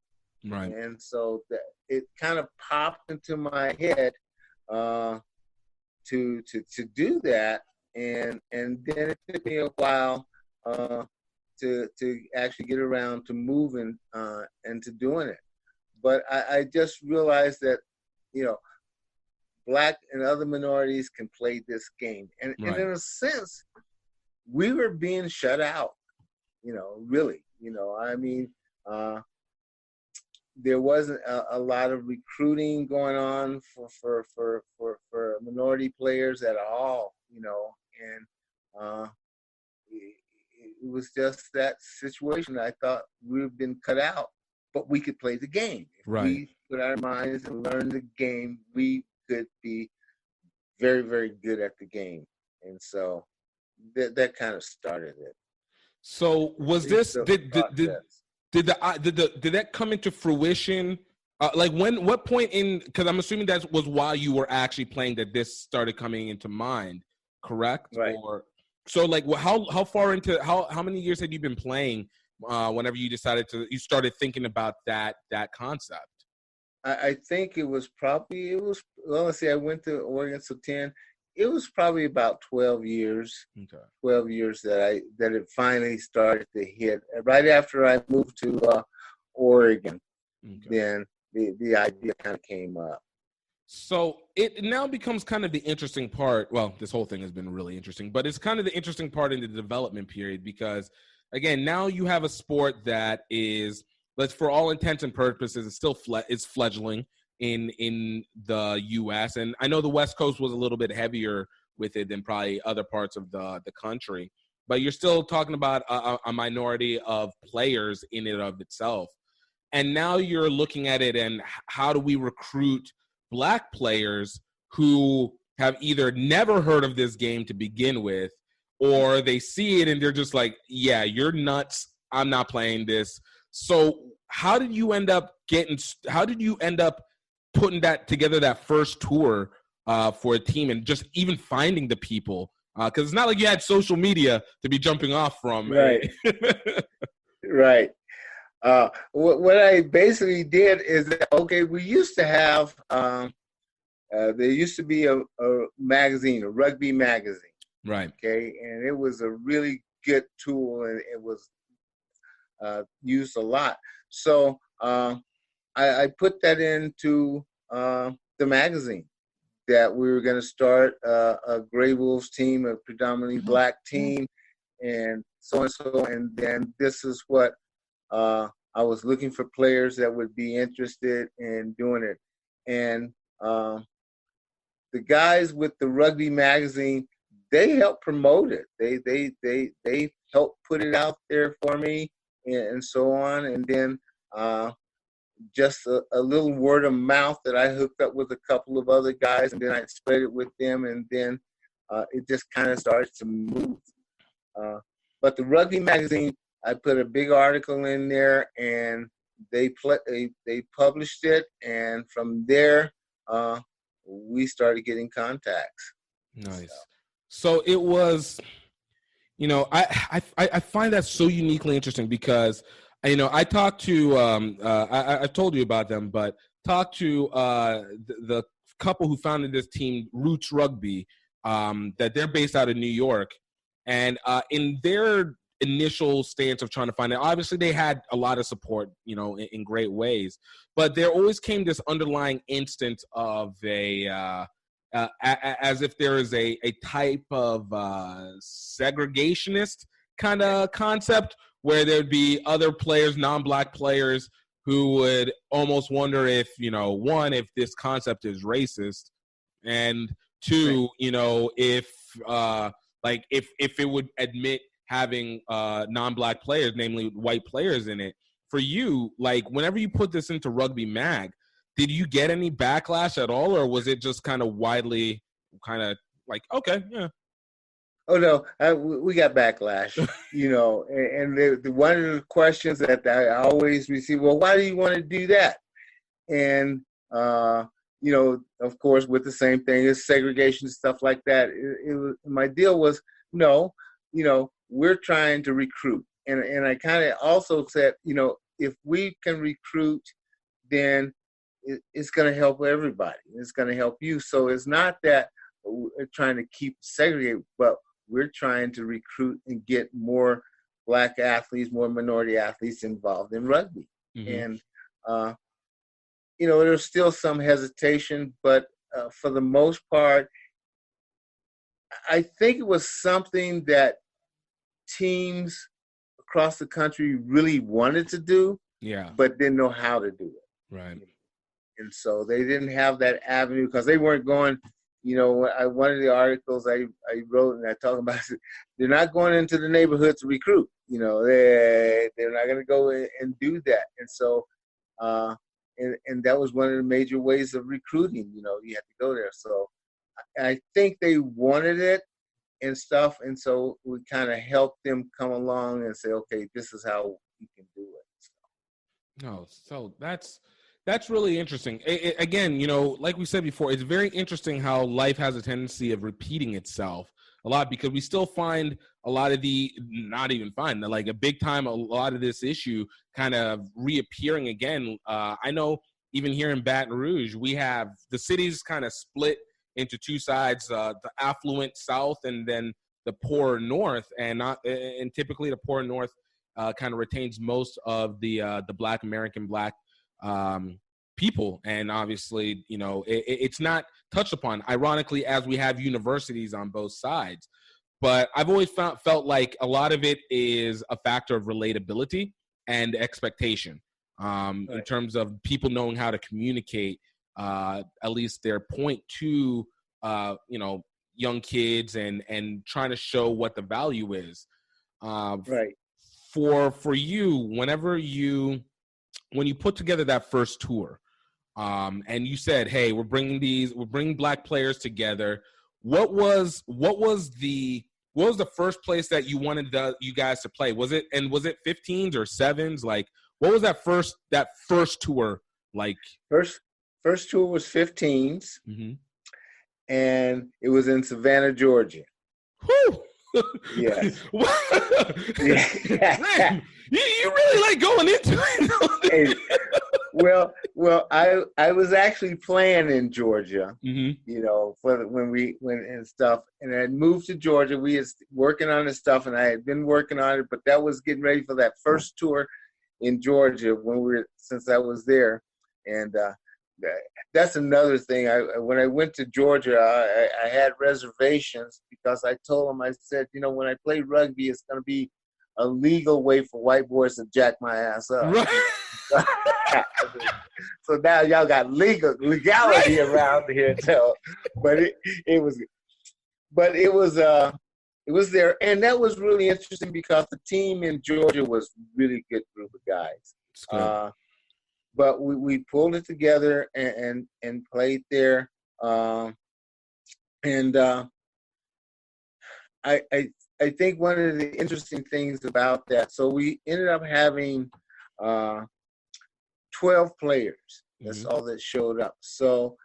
Right. And so it kind of popped into my head to do that. And then it took me a while to actually get around to moving and to doing it. But I just realized that, black and other minorities can play this game. And in a sense, we were being shut out, really. I mean, there wasn't a lot of recruiting going on for minority players at all, and it was just that situation. I thought we've been cut out, but we could play the game. If we put our minds and learn the game, we could be very, very good at the game. And so that kind of started it. So was this did that come into fruition? What point in? Because I'm assuming that was while you were actually playing that this started coming into mind, correct? Right. Or so how far into how many years had you been playing? Whenever you started thinking about that concept. I think it was let's see, I went to Oregon, so 10. It was probably about 12 years. Okay. 12 years that it finally started to hit. Right after I moved to Oregon, then the idea kind of came up. So it now becomes kind of the interesting part. Well, this whole thing has been really interesting, but it's kind of the interesting part in the development period because, again, now you have a sport that is, for all intents and purposes, it's still it's fledgling in the U.S. And I know the West Coast was a little bit heavier with it than probably other parts of the country, but you're still talking about a minority of players in it of itself. And now you're looking at it and how do we recruit black players who have either never heard of this game to begin with, or they see it and they're just like, yeah, you're nuts. I'm not playing this. So how did you end up putting that together, that first tour for a team, and just even finding the people? Because it's not like you had social media to be jumping off from. Right. Right. What I basically did is that, okay, we used to have, there used to be a magazine, a rugby magazine. Right. Okay. And it was a really good tool, and it was used a lot. So I put that into the magazine, that we were going to start a Gray Wolves team, a predominantly black team, and so and so. And then this is what I was looking for, players that would be interested in doing it. And the guys with the rugby magazine, they helped promote it. They helped put it out there for me, and so on. And then just a little word of mouth that I hooked up with a couple of other guys, and then I spread it with them, and then it just kind of started to move. But the rugby magazine, I put a big article in there, and they published it, and from there we started getting contacts. Nice. So it was, I find that so uniquely interesting because, I talked to, I told you about them, but talked to the couple who founded this team, Roots Rugby, that they're based out of New York. And in their initial stance of trying to find it, obviously they had a lot of support, in great ways, but there always came this underlying instance of as if there is a type of segregationist kind of concept, where there'd be other players, non-black players, who would almost wonder if, one, if this concept is racist, and two, if it would admit having non-black players, namely white players, in it. For you, whenever you put this into Rugby Mag, did you get any backlash at all, or was it just kind of widely okay, yeah? Oh no, we got backlash, and the one of the questions that I always receive, well, why do you want to do that? And of course, with the same thing, is segregation, stuff like that. My deal was, no, we're trying to recruit, and I kind of also said, if we can recruit, then it's going to help everybody. It's going to help you. So it's not that we're trying to keep segregated, but we're trying to recruit and get more black athletes, more minority athletes involved in rugby. Mm-hmm. And, there's still some hesitation, but for the most part, I think it was something that teams across the country really wanted to do, but didn't know how to do it. Right. And so they didn't have that avenue, because they weren't going, one of the articles I wrote, and I talk about it, they're not going into the neighborhood to recruit. They're not going to go and do that. And so, and that was one of the major ways of recruiting. You had to go there. So I think they wanted it and stuff. And so we kind of helped them come along and say, okay, this is how we can do it. No, so that's really interesting. Again, like we said before, it's very interesting how life has a tendency of repeating itself a lot, because we still find a lot of a big time, a lot of this issue kind of reappearing again. I know even here in Baton Rouge, we have the cities kind of split into two sides, the affluent South and then the poor North, and typically the poor North kind of retains most of the Black American Black people. And obviously, it's not touched upon, ironically, as we have universities on both sides. But I've always felt like a lot of it is a factor of relatability and expectation, right, in terms of people knowing how to communicate at least their point to, young kids, and trying to show what the value is. Right. For you, when you put together that first tour, and you said, "Hey, we're bringing black players together." What was the first place that you wanted you guys to play? Was it 15s or 7s? Like, what was that first tour like? First tour was 15s, Mm-hmm. and it was in Savannah, Georgia. Whew. Yes. Man, you really like going into it. Well, I was actually playing in Georgia, Mm-hmm. when and stuff, and I moved to Georgia. We was working on this stuff, and I had been working on it, but that was getting ready for that first tour in Georgia since I was there, and that's another thing. When I went to Georgia, I had reservations because I told them, I said, when I play rugby, it's going to be a legal way for white boys to jack my ass up. Right. So now y'all got legality around here. So, but it was there, and that was really interesting because the team in Georgia was a really good group of guys. But we pulled it together and played there, and I think one of the interesting things about that. So we ended up having 12 players. That's all that showed up. So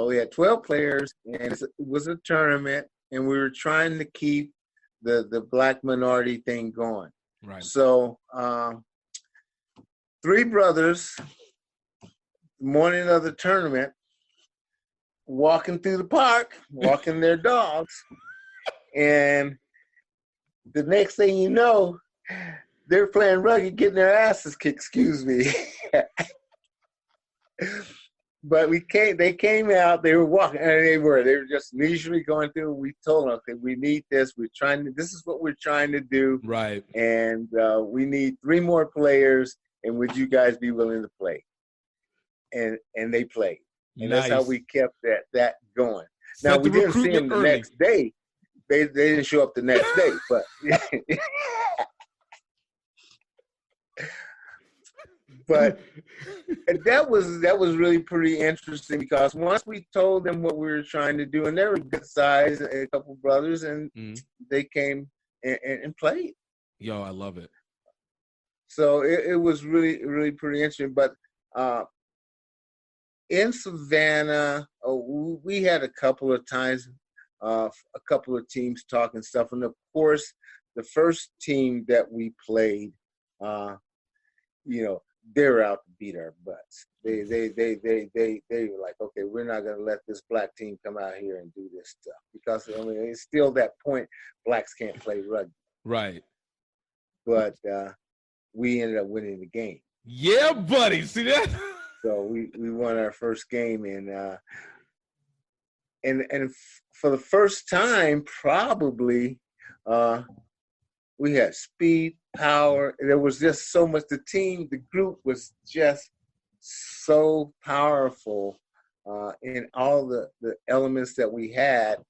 we had 12 players, and it was a tournament, and we were trying to keep the black minority thing going. Right. So 3 brothers, the morning of the tournament, walking through the park, walking their dogs, and the next thing you know, they're playing rugby, getting their asses kicked. Excuse me. But they came out, they were walking, and they were just leisurely going through. We told them, okay, we need this. This is what we're trying to do. Right. And we need 3 more players, and would you guys be willing to play? And they played. And Nice. That's how we kept that going. Now, we didn't see them the next day. They didn't show up the next day, but but that was really pretty interesting because once we told them what we were trying to do, and they were good size, a couple brothers, and they came and played. Yo, I love it. So it was really, really pretty interesting. But in Savannah, we had a couple of times, a couple of teams talking stuff, and of course, the first team that we played, they were out to beat our butts. They were like, okay, we're not going to let this black team come out here and do this stuff because it's still that point, blacks can't play rugby. Right. But we ended up winning the game. Yeah, buddy. See that? So we won our first game, and for the first time, probably, we had speed, power. There was just so much. The group was just so powerful in all the elements that we had.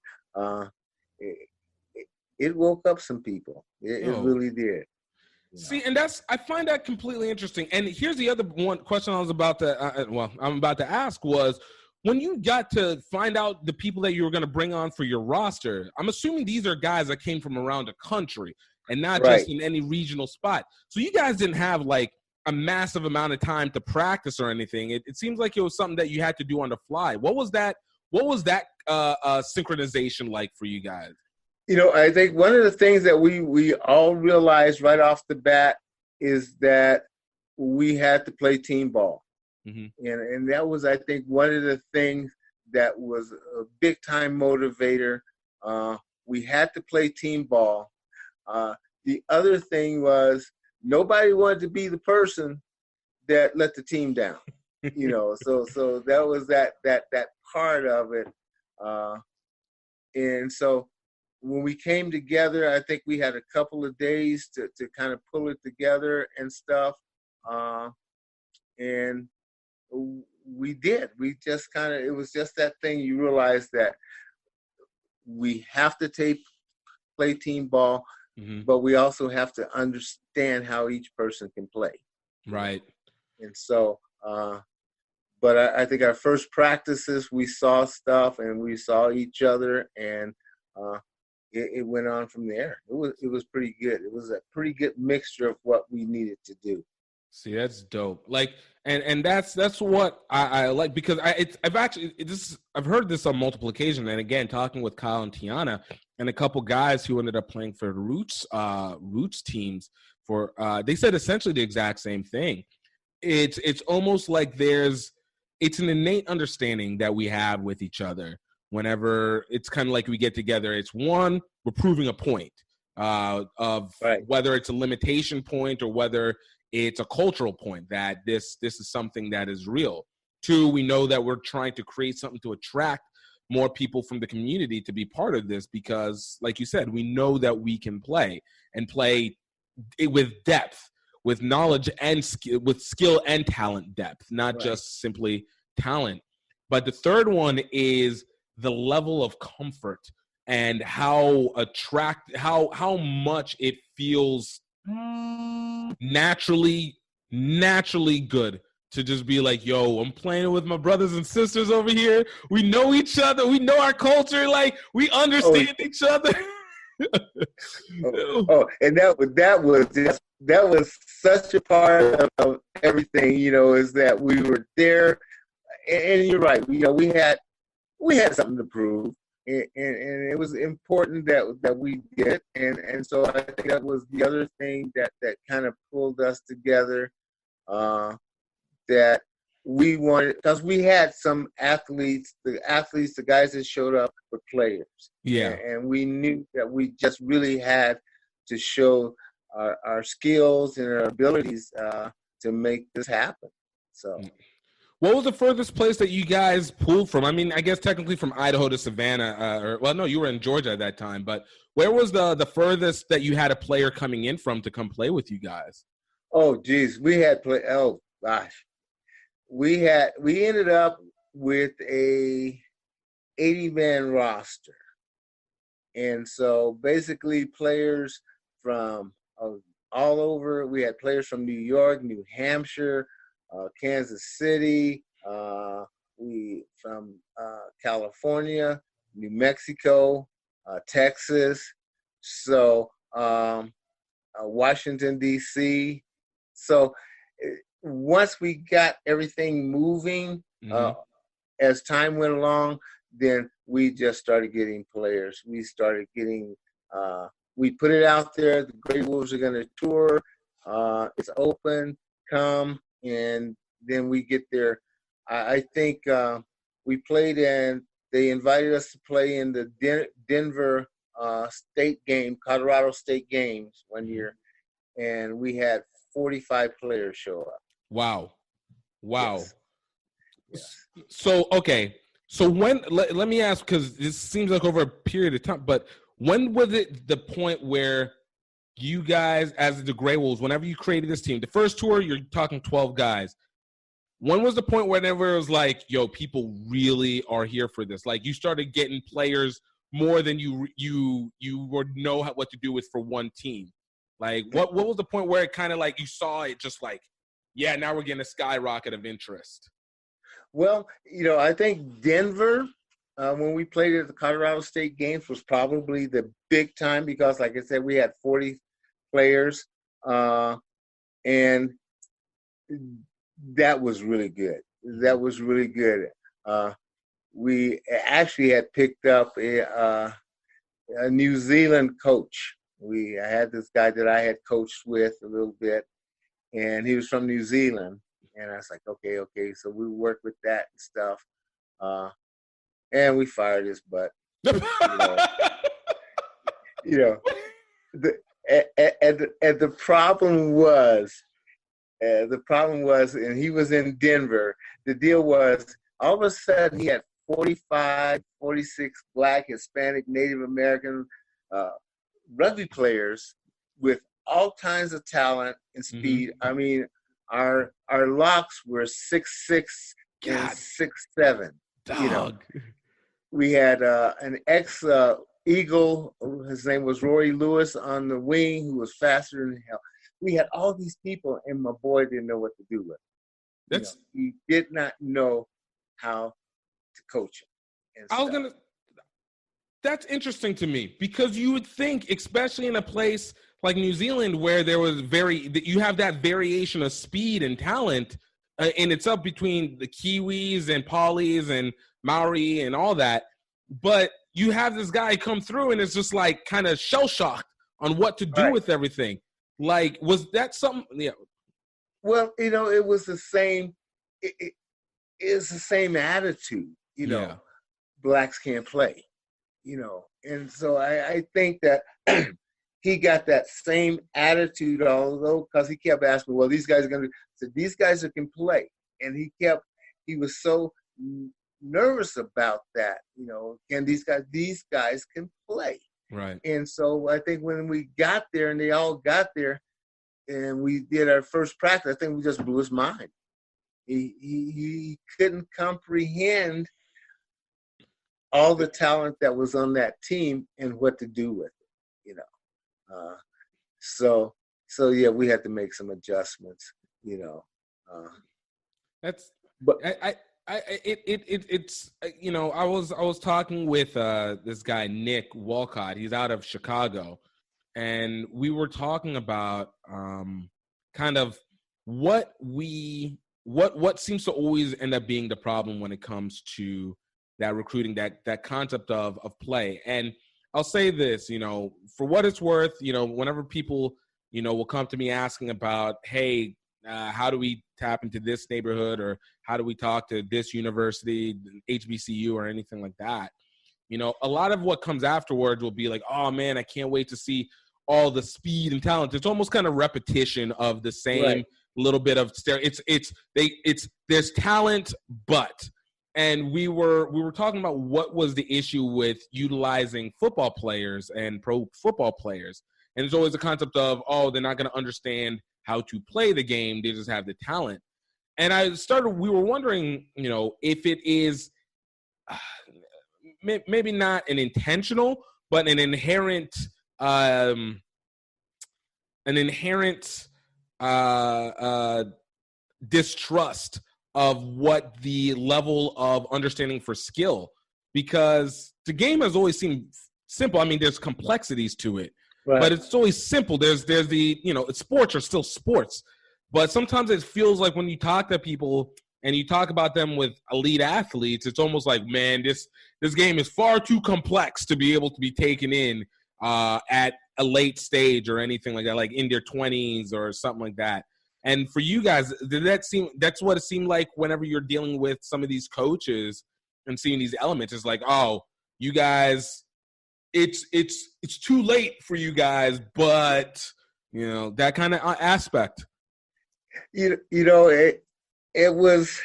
It woke up some people. It really did. See, and I find that completely interesting. And here's the other one question I was about to, I'm about to ask was, when you got to find out the people that you were going to bring on for your roster, I'm assuming these are guys that came from around the country and not just in any regional spot. So you guys didn't have like a massive amount of time to practice or anything. It seems like it was something that you had to do on the fly. What was that synchronization like for you guys? I think one of the things that we all realized right off the bat is that we had to play team ball. Mm-hmm. And that was, I think, one of the things that was a big time motivator. We had to play team ball. The other thing was nobody wanted to be the person that let the team down. So that was that part of it. And so when we came together, I think we had a couple of days to kind of pull it together and stuff. And we did. We just it was just that thing. You realize that we have to play team ball, but we also have to understand how each person can play. Right. And so, but I think our first practices, we saw stuff and we saw each other, and it went on from there. It was pretty good. It was a pretty good mixture of what we needed to do. See, that's dope. Like, and that's what I like, because I've heard this on multiple occasions, and again, talking with Kyle and Tiana and a couple guys who ended up playing for Roots teams for they said essentially the exact same thing. It's almost like it's an innate understanding that we have with each other. Whenever it's kind of like we get together, it's one, we're proving a point of Right. whether it's a limitation point or whether it's a cultural point that this is something that is real. Two, we know that we're trying to create something to attract more people from the community to be part of this, because like you said, we know that we can play it with depth, with knowledge and with skill and talent depth, not just simply talent. But the third one is the level of comfort and how much it feels naturally good to just be like, yo, I'm playing with my brothers and sisters over here. We know each other. We know our culture. Like, we understand each other. And that was such a part of everything, is that we were there. And you're right. We had something to prove, and it was important that we did. And so I think that was the other thing that kind of pulled us together, that we wanted, because we had some athletes, the guys that showed up were players. Yeah. And we knew that we just really had to show our skills and our abilities to make this happen. So. What was the furthest place that you guys pulled from? I mean, I guess technically from Idaho to Savannah. No, you were in Georgia at that time. But where was the furthest that you had a player coming in from to come play with you guys? Oh, geez. We ended up with a 80-man roster. And so basically players from all over. We had players from New York, New Hampshire, Kansas City, from California, New Mexico, Texas, so Washington, D.C. So once we got everything moving, as time went along, then we just started getting players. We started getting we put it out there, the Grey Wolves are going to tour. It's open, come. And then we get there. I think we played, and they invited us to play in the Denver state game, Colorado State Games one year, and we had 45 players show up. Wow. Yes. So, okay. So when, let me ask, because this seems like over a period of time, but when was it the point where you guys, as the Grey Wolves, whenever you created this team, the first tour, you're talking 12 guys. When was the point whenever it was like, yo, people really are here for this? Like, you started getting players more than you would know what to do with for one team. Like, what was the point where it kind of like you saw it just like, yeah, now we're getting a skyrocket of interest? Well, I think Denver, when we played at the Colorado State Games, was probably the big time because, like I said, we had 40 players, and that was really good. We actually had picked up a New Zealand coach. I had this guy that I had coached with a little bit, and he was from New Zealand. And I was like, okay. So we worked with that and stuff. And we fired his butt. The problem was, and he was in Denver, the deal was, all of a sudden he had 45, 46 Black, Hispanic, Native American rugby players with all kinds of talent and speed. I mean, our locks were 6'6" and 6'7". We had an ex-Eagle, his name was Rory Lewis, on the wing, who was faster than hell. We had all these people, and my boy didn't know what to do with them. He did not know how to coach him. That's interesting to me, because you would think, especially in a place like New Zealand, where you have that variation of speed and talent in itself between the Kiwis and Pollies and Maori and all that. But you have this guy come through and it's just like kind of shell shocked on what to do with everything. Like, was that something? Yeah. Well, it was the same. It's the same attitude. Blacks can't play. And so I think that he got that same attitude, although, because he kept asking, well, these guys are going to, so these guys can play. And he was so nervous about that, can these guys can play. Right. And so I think when we got there and they all got there and we did our first practice, I think we just blew his mind. He couldn't comprehend all the talent that was on that team and what to do with it, So yeah, we had to make some adjustments, That's, but it's I was talking with this guy Nick Walcott. He's out of Chicago, and we were talking about kind of what seems to always end up being the problem when it comes to that recruiting, that concept of play. And I'll say this, for what it's worth, whenever people, will come to me asking about, hey, how do we tap into this neighborhood, or how do we talk to this university, HBCU, or anything like that, a lot of what comes afterwards will be like, oh man, I can't wait to see all the speed and talent. It's almost kind of repetition of the same little bit of there's talent, but. And we were talking about what was the issue with utilizing football players and pro football players. And there's always a concept of, oh, they're not going to understand how to play the game. They just have the talent. And we were wondering, if it is maybe not an intentional, but an inherent distrust of what the level of understanding for skill, because the game has always seemed simple. I mean, there's complexities to it, but it's always simple. There's the, sports are still sports, but sometimes it feels like when you talk to people and you talk about them with elite athletes, it's almost like, man, this game is far too complex to be able to be taken in at a late stage or anything like that, like in their 20s or something like that. And for you guys, that's what it seemed like whenever you're dealing with some of these coaches and seeing these elements? It's like, oh, you guys, it's too late for you guys, but that kind of aspect. It was.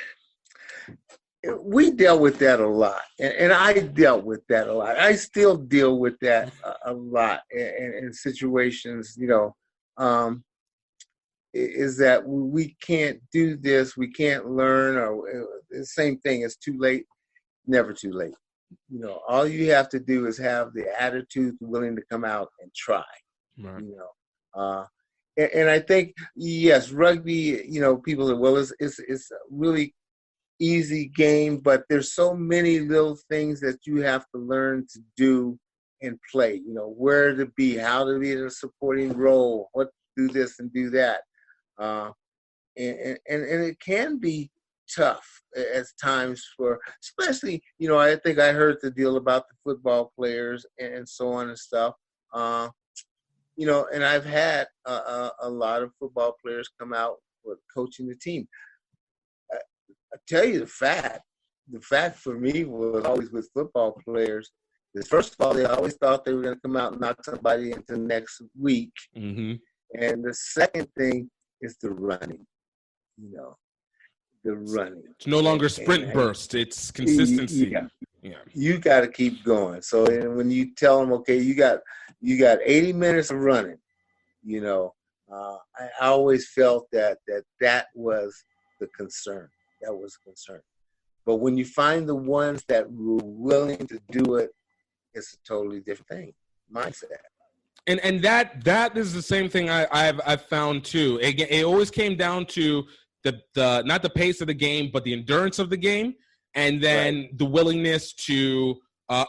We dealt with that a lot, and I dealt with that a lot. I still deal with that a lot in situations. Is that we can't do this, we can't learn, or the same thing, it's too late, never too late. All you have to do is have the attitude, willing to come out and try. Right. And I think, yes, rugby, people say, well, it's a really easy game, but there's so many little things that you have to learn to do and play, where to be, how to be in a supporting role, what to do this and do that. And it can be tough at times especially, I think I heard the deal about the football players and so on and stuff. And I've had a lot of football players come out for coaching the team. I tell you the fact for me was always with football players is, first of all, they always thought they were going to come out and knock somebody into next week. Mm-hmm. And the second thing is the running, the running. It's no longer sprint burst. It's consistency. Yeah. You got to keep going. So when you tell them, okay, you got 80 minutes of running, I always felt that was the concern. That was a concern. But when you find the ones that were willing to do it, it's a totally different thing, mindset. And that is the same thing I've found too. It always came down to the not the pace of the game, but the endurance of the game, and then the willingness to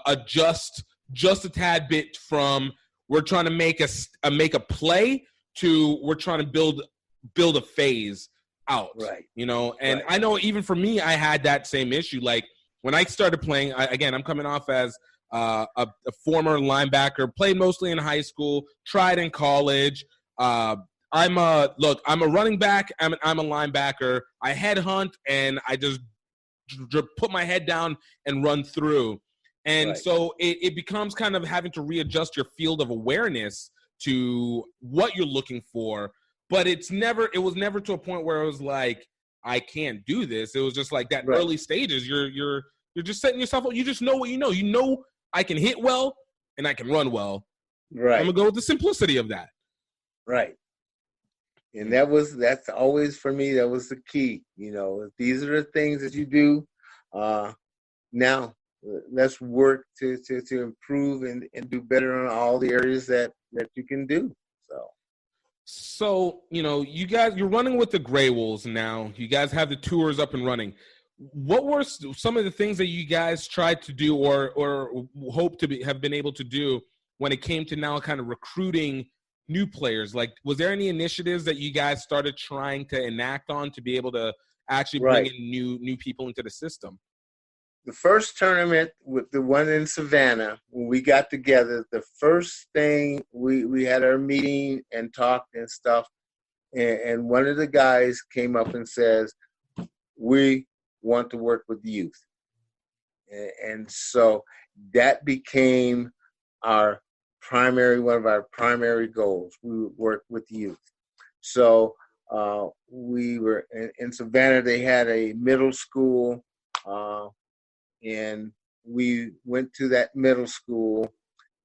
adjust just a tad bit from we're trying to make a play to we're trying to build a phase out. Right. You know, and I know even for me, I had that same issue. Like when I started playing, I'm coming off as a former linebacker, played mostly in high school, tried in college. I'm a running back. I'm a linebacker. I headhunt and I just put my head down and run through. And so it becomes kind of having to readjust your field of awareness to what you're looking for. But it was never to a point where it was like, I can't do this. It was just like that early stages. You're just setting yourself up. You just know what you know. You know I can hit well and I can run well. Right. I'm gonna go with the simplicity of that. Right. And that's always for me, that was the key. You know, these are the things that you do. Now let's work to improve and do better on all the areas that you can do. So, you know, you're running with the Grey Wolves now. You guys have the tours up and running. What were some of the things that you guys tried to do or hope to have been able to do when it came to now kind of recruiting new players? Like, was there any initiatives that you guys started trying to enact on to be able to actually bring in new people into the system? The first tournament, with the one in Savannah, when we got together, the first thing we had our meeting and talked and stuff, and one of the guys came up and says, we want to work with youth. And so that became one of our primary goals. We would work with youth. So we were in Savannah. They had a middle school, and we went to that middle school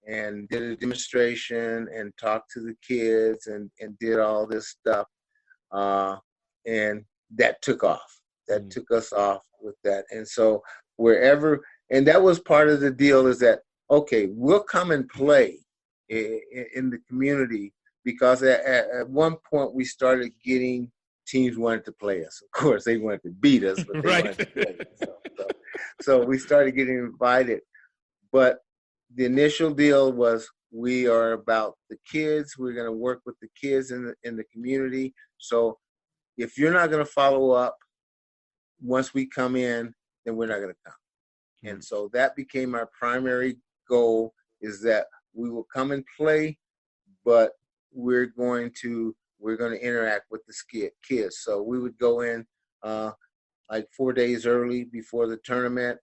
and did a demonstration and talked to the kids and did all this stuff. And that took off. That took us off with that. And so and that was part of the deal, is that, okay, we'll come and play in the community, because at one point we started getting teams wanted to play us. Of course, they wanted to beat us, but they wanted to play us. So we started getting invited. But the initial deal was, we are about the kids. We're going to work with the kids in the community. So if you're not going to follow up once we come in, then we're not going to come. And so that became our primary goal, is that we will come and play, but we're going to interact with the kids. So we would go in like 4 days early before the tournament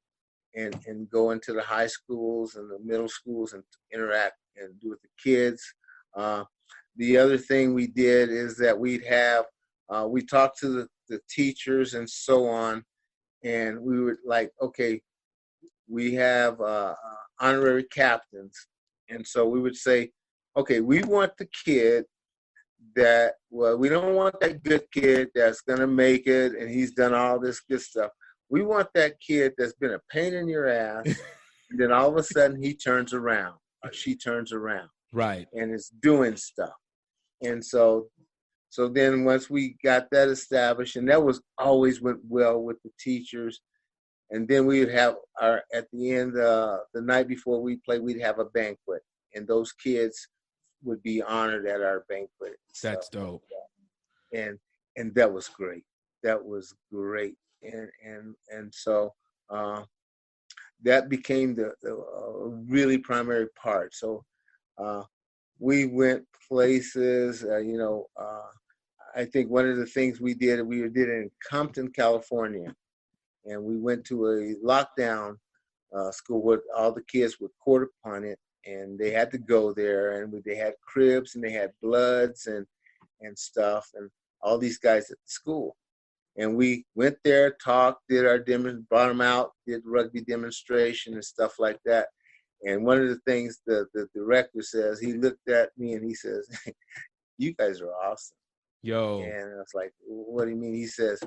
and go into the high schools and the middle schools and interact and do with the kids. The other thing we did is that we talked to the teachers and so on, and we would like, okay, we have honorary captains. And so we would say, okay, we want the kid we don't want that good kid that's going to make it and he's done all this good stuff. We want that kid that's been a pain in your ass, and then all of a sudden he turns around or she turns around. Right. And is doing stuff. And so then once we got that established, and that was always went well with the teachers, and then we would have at the end, the night before we play, we'd have a banquet, and those kids would be honored at our banquet. That's dope. And that was great. That was great. And so that became the really primary part. So we went places, I think one of the things we did it in Compton, California. And we went to a lockdown school where all the kids would quarter punt it, and they had to go there, and they had cribs and they had bloods and stuff, and all these guys at the school. And we went there, talked, did our brought them out, did rugby demonstration and stuff like that. And one of the things the director says, he looked at me and he says, "You guys are awesome." Yo. And I was like, "What do you mean?" He says,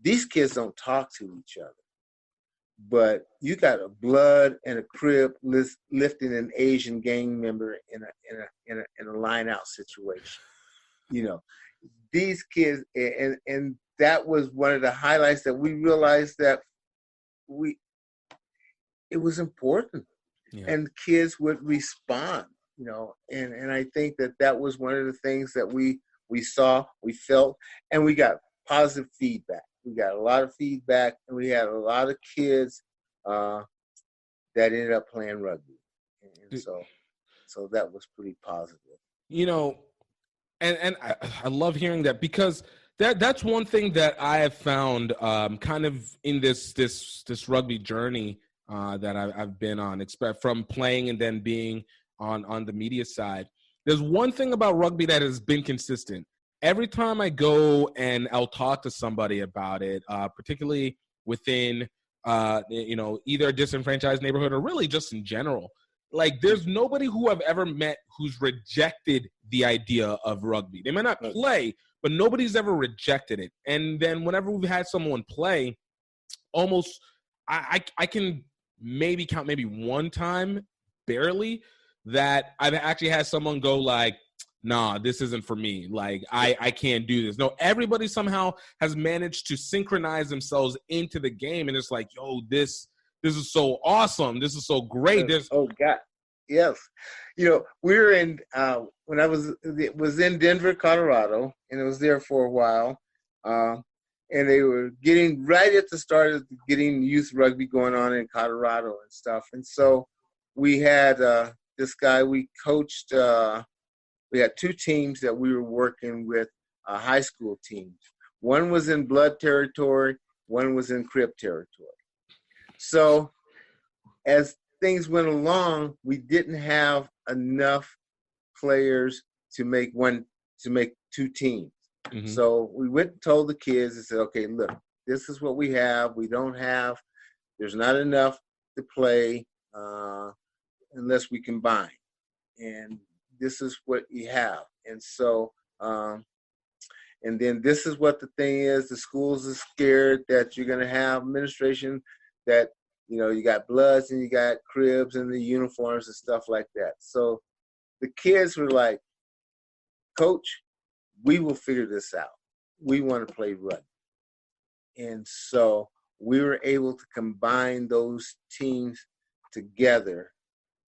"These kids don't talk to each other, but you got a blood and a crib lifting an Asian gang member in a line out situation. You know, these kids, and that was one of the highlights that we realized that it was important, and kids would respond, and I think that was one of the things that we saw, we felt, and we got positive feedback. We got a lot of feedback, and we had a lot of kids that ended up playing rugby, and so that was pretty positive. And I love hearing that, because that's one thing that I have found kind of in this rugby journey that I've been on, from playing and then being on the media side. There's one thing about rugby that has been consistent. Every time I go and I'll talk to somebody about it, particularly within either a disenfranchised neighborhood or really just in general, like, there's nobody who I've ever met who's rejected the idea of rugby. They might not play, but nobody's ever rejected it. And then whenever we've had someone play, almost I can maybe count maybe one time, barely, that I've actually had someone go like, nah, this isn't for me. Like, I can't do this. No, everybody somehow has managed to synchronize themselves into the game. And it's like, yo, this is so awesome. This is so great. Oh, God. Yes. We were in, when it was in Denver, Colorado, and it was there for a while. And they were getting right at the start of getting youth rugby going on in Colorado and stuff. And so we had this guy, we coached, we had two teams that we were working with, high school teams. One was in blood territory, one was in crib territory. So as things went along, we didn't have enough players to make two teams. Mm-hmm. So we went and told the kids and said, okay, look, this is what we have. There's not enough to play unless we combine. And this is what you have. And so, and then this is what the thing is. The schools are scared that you're going to have administration that, you got bloods and you got cribs and the uniforms and stuff like that. So the kids were like, Coach, we will figure this out. We want to play rugby. And so we were able to combine those teams together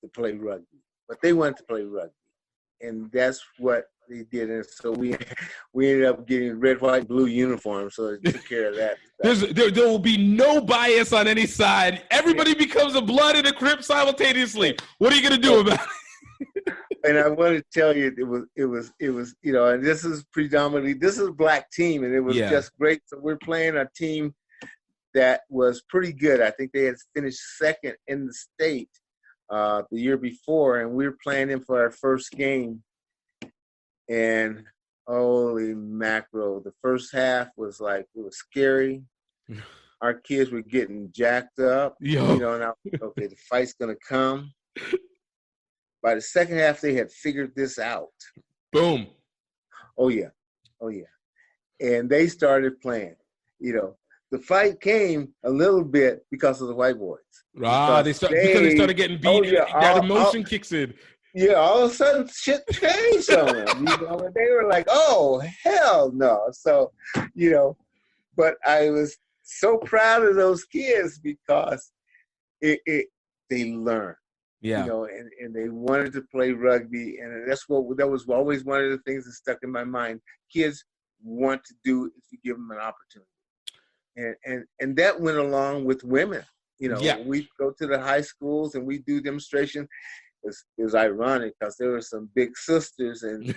to play rugby. But they wanted to play rugby. And that's what they did. And so we ended up getting red, white, blue uniforms, so they took care of that. There will be no bias on any side. Everybody becomes a blood and a crib simultaneously. What are you going to do about it? And I want to tell you, it was, and this is a black team, and it was just great. So we're playing a team that was pretty good. I think they had finished second in the state the year before, and we were playing them for our first game. And holy mackerel, the first half was like, it was scary. Our kids were getting jacked up. And I was like, okay, the fight's gonna come. By the second half, they had figured this out. Boom. Oh yeah. And they started playing. The fight came a little bit because of the white boys. Because they started getting beat. That emotion kicks in. Yeah, all of a sudden shit changed on them. And they were like, "Oh hell no!" So, but I was so proud of those kids because they learned. Yeah. And they wanted to play rugby, and that was always one of the things that stuck in my mind. Kids want to do if you give them an opportunity, and that went along with women. We go to the high schools and we do demonstration. It was ironic because there were some big sisters and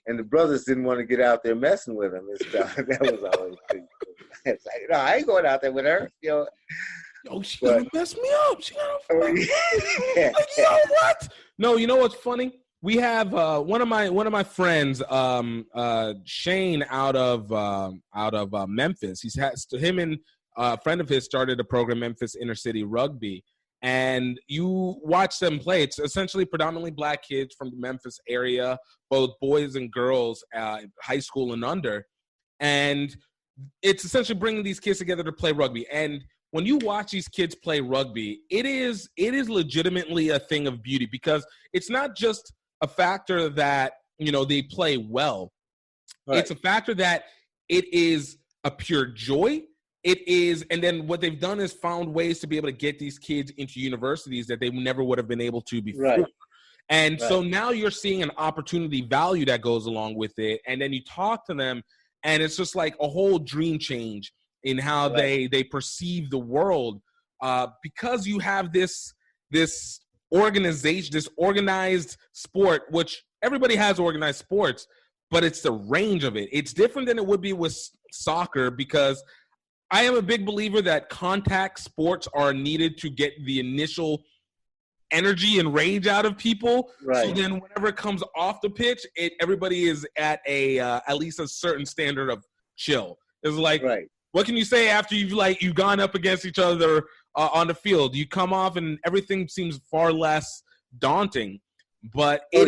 the brothers didn't want to get out there messing with them and stuff. That was always pretty cool. It's like, no, I ain't going out there with her. Yo, she's gonna mess me up. She gonna like, yo, what? No, you know what's funny? We have one of my friends, Shane, out of Memphis. Him and a friend of his started a program, Memphis Inner City Rugby. And you watch them play. It's essentially predominantly black kids from the Memphis area, both boys and girls, high school and under. And it's essentially bringing these kids together to play rugby. And when you watch these kids play rugby, it is legitimately a thing of beauty, because it's not just a factor that, they play well. Right. It's a factor that it is a pure joy. It is, and then what they've done is found ways to be able to get these kids into universities that they never would have been able to before. Right. And so now you're seeing an opportunity value that goes along with it. And then you talk to them, and it's just like a whole dream change in how they perceive the world, because you have this organization, this organized sport, which everybody has organized sports, but it's the range of it. It's different than it would be with soccer, because I am a big believer that contact sports are needed to get the initial energy and rage out of people. Right. So then whenever it comes off the pitch, everybody is at at least a certain standard of chill. It's like, what can you say after you've gone up against each other on the field? You come off and everything seems far less daunting. But it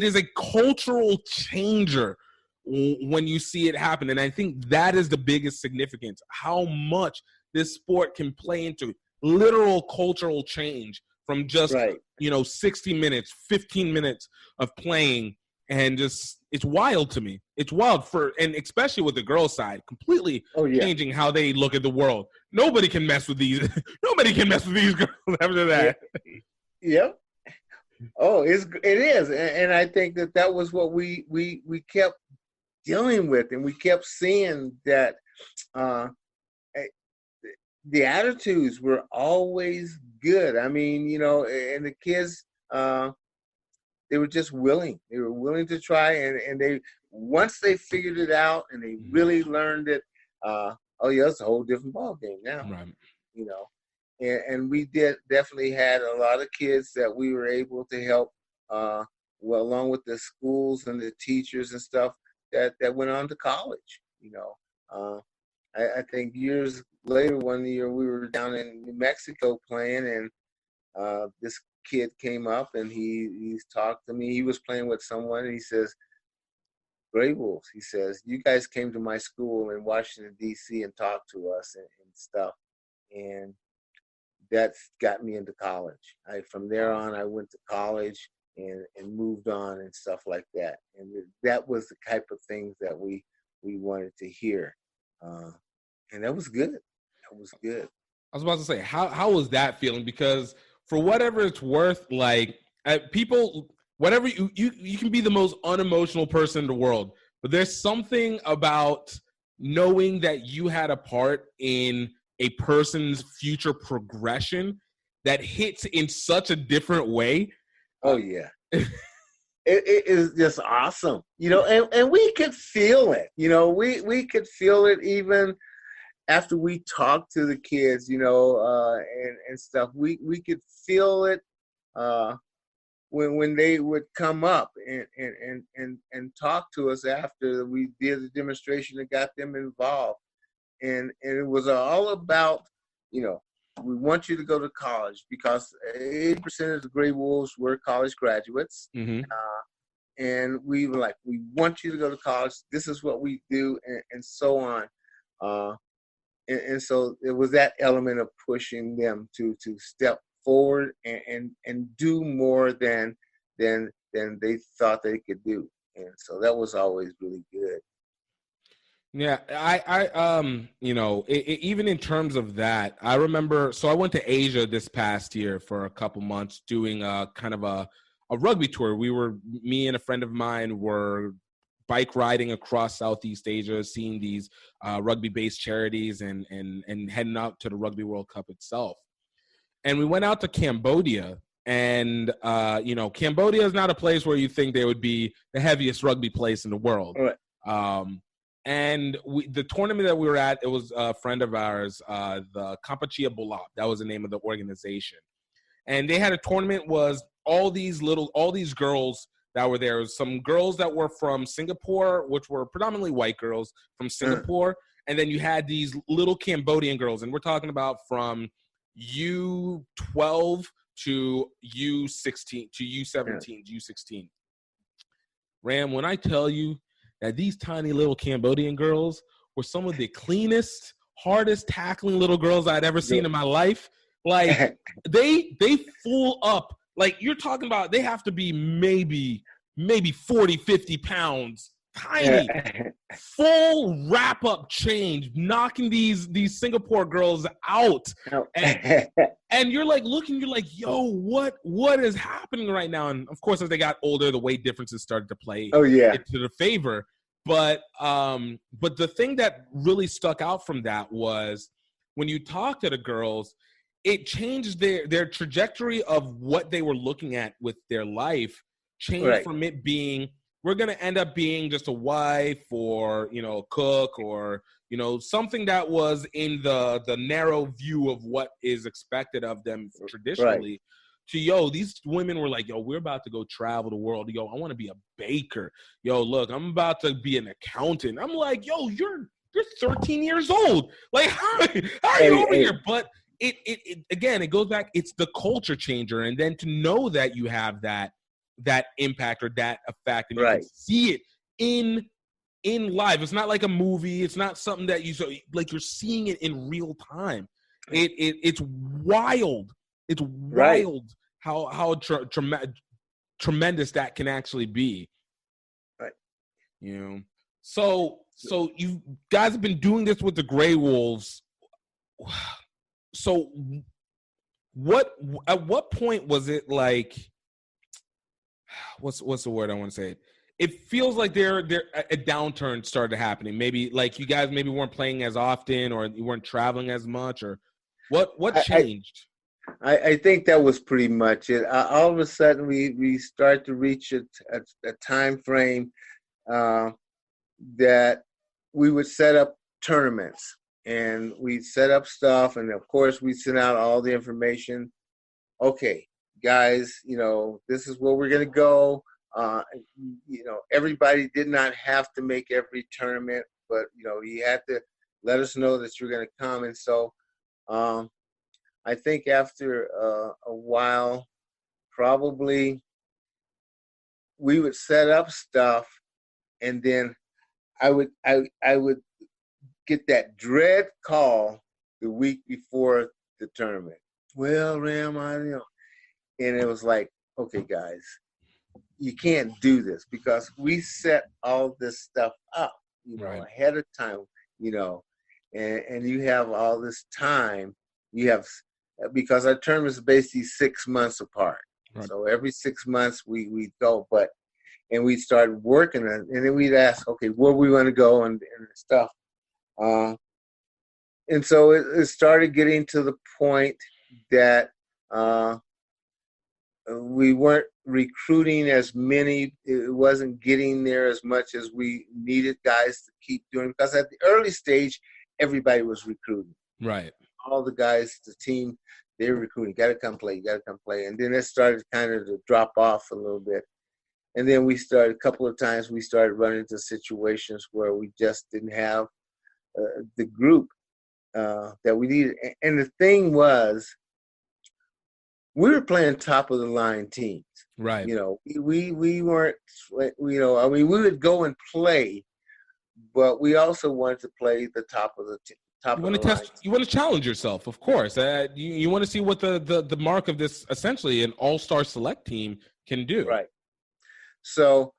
is a cultural changer when you see it happen. And I think that is the biggest significance, how much this sport can play into literal cultural change from just, 60 minutes, 15 minutes of playing. And just, it's wild to me. It's wild and especially with the girls' side, completely changing how they look at the world. Nobody can mess with these. Nobody can mess with these girls after that. Yep. Oh, it is. And I think that was what we kept dealing with, and we kept seeing that the attitudes were always good. I mean, and the kids, they were just willing. They were willing to try, and they, once they figured it out and they really learned it, it's a whole different ball game now. Right. And we definitely had a lot of kids that we were able to help, along with the schools and the teachers and stuff that went on to college. I think years later, one year we were down in New Mexico playing, and this kid came up and he's talked to me. He was playing with someone, and he says, "Gray Wolves," he says, "you guys came to my school in Washington, D.C. and talked to us and stuff." And that's got me into college. From there on, I went to college and moved on and stuff like that. And that was the type of things that we wanted to hear. And that was good. That was good. I was about to say, how was that feeling? Because for whatever it's worth, like people, whatever you can be the most unemotional person in the world, but there's something about knowing that you had a part in a person's future progression that hits in such a different way. Oh yeah. It is just awesome, and we could feel it, we could feel it even after we talked to the kids, and stuff. We could feel it when they would come up and talk to us after we did the demonstration and got them involved. And it was all about, we want you to go to college, because 80% of the Gray Wolves were college graduates. Mm-hmm. And we were like, we want you to go to college. This is what we do, and so on. And so it was that element of pushing them to step forward and do more than they thought they could do. And so that was always really good. Yeah, even in terms of that, I remember, so I went to Asia this past year for a couple months doing kind of a rugby tour. Me and a friend of mine were bike riding across Southeast Asia, seeing these rugby-based charities and heading out to the Rugby World Cup itself. And we went out to Cambodia, and, Cambodia is not a place where you think they would be the heaviest rugby place in the world. Right. And the tournament that we were at, it was a friend of ours, the Kampuchea Bulap. That was the name of the organization. And they had a tournament, was all these girls that were there. Some girls that were from Singapore, which were predominantly white girls from Singapore. And then you had these little Cambodian girls. And we're talking about from U12 to U16, to U17, U16. Ram, when I tell you that these tiny little Cambodian girls were some of the cleanest, hardest tackling little girls I'd ever seen in my life. Like, they full up. Like, you're talking about, they have to be maybe 40, 50 pounds tiny, full wrap-up change, knocking these Singapore girls out. And you're like looking, you're like, yo, what is happening right now? And of course, as they got older, the weight differences started to play it to the favor. But the thing that really stuck out from that was when you talk to the girls, it changed their trajectory of what they were looking at with their life, changed from it being, we're going to end up being just a wife or, you know, cook or, you know, something that was in the narrow view of what is expected of them traditionally. To, yo, these women were like, yo, we're about to go travel the world. Yo, I want to be a baker. Yo, look, I'm about to be an accountant. I'm like, yo, you're 13 years old. Like, how are you over here? But it again, it goes back. It's the culture changer. And then to know that you have that impact or that effect, and you can see it in live. It's not like a movie. It's not something that you're seeing it in real time. It's wild. It's wild how tremendous that can actually be. Right. You know. So you guys have been doing this with the Grey Wolves. So at what point was it like, what's the word I want to say? It feels like there a downturn started happening. Maybe like you guys maybe weren't playing as often, or you weren't traveling as much, or what changed? I think that was pretty much it. All of a sudden, we start to reach a time frame that we would set up tournaments, and we set up stuff, and of course we sent out all the information. Okay, guys, you know, this is where we're gonna go. You know, everybody did not have to make every tournament, but you know, you had to let us know that you're gonna come, and so. I think after a while, probably we would set up stuff, and then I would get that dread call the week before the tournament. Well, Ram, you know, and it was like, okay, guys, you can't do this because we set all this stuff up, you know, ahead of time, you know, and you have all this time. You have. Because our term is basically 6 months apart. Right. So every 6 months we go, and we started working on it, and then we'd ask, okay, where we want to go and stuff. And so it started getting to the point that we weren't recruiting as many. It wasn't getting there as much as we needed guys to keep doing, because at the early stage, everybody was recruiting. Right. All the guys, the team, they were recruiting. Got to come play. And then it started kind of to drop off a little bit. And then a couple of times we started running into situations where we just didn't have the group that we needed. And the thing was, we were playing top of the line teams. Right. You know, we weren't, you know, I mean, we would go and play, but we also wanted to play the top of the team. You want to challenge yourself, of course. You want to see what the mark of this, essentially an all-star select team, can do. Right. So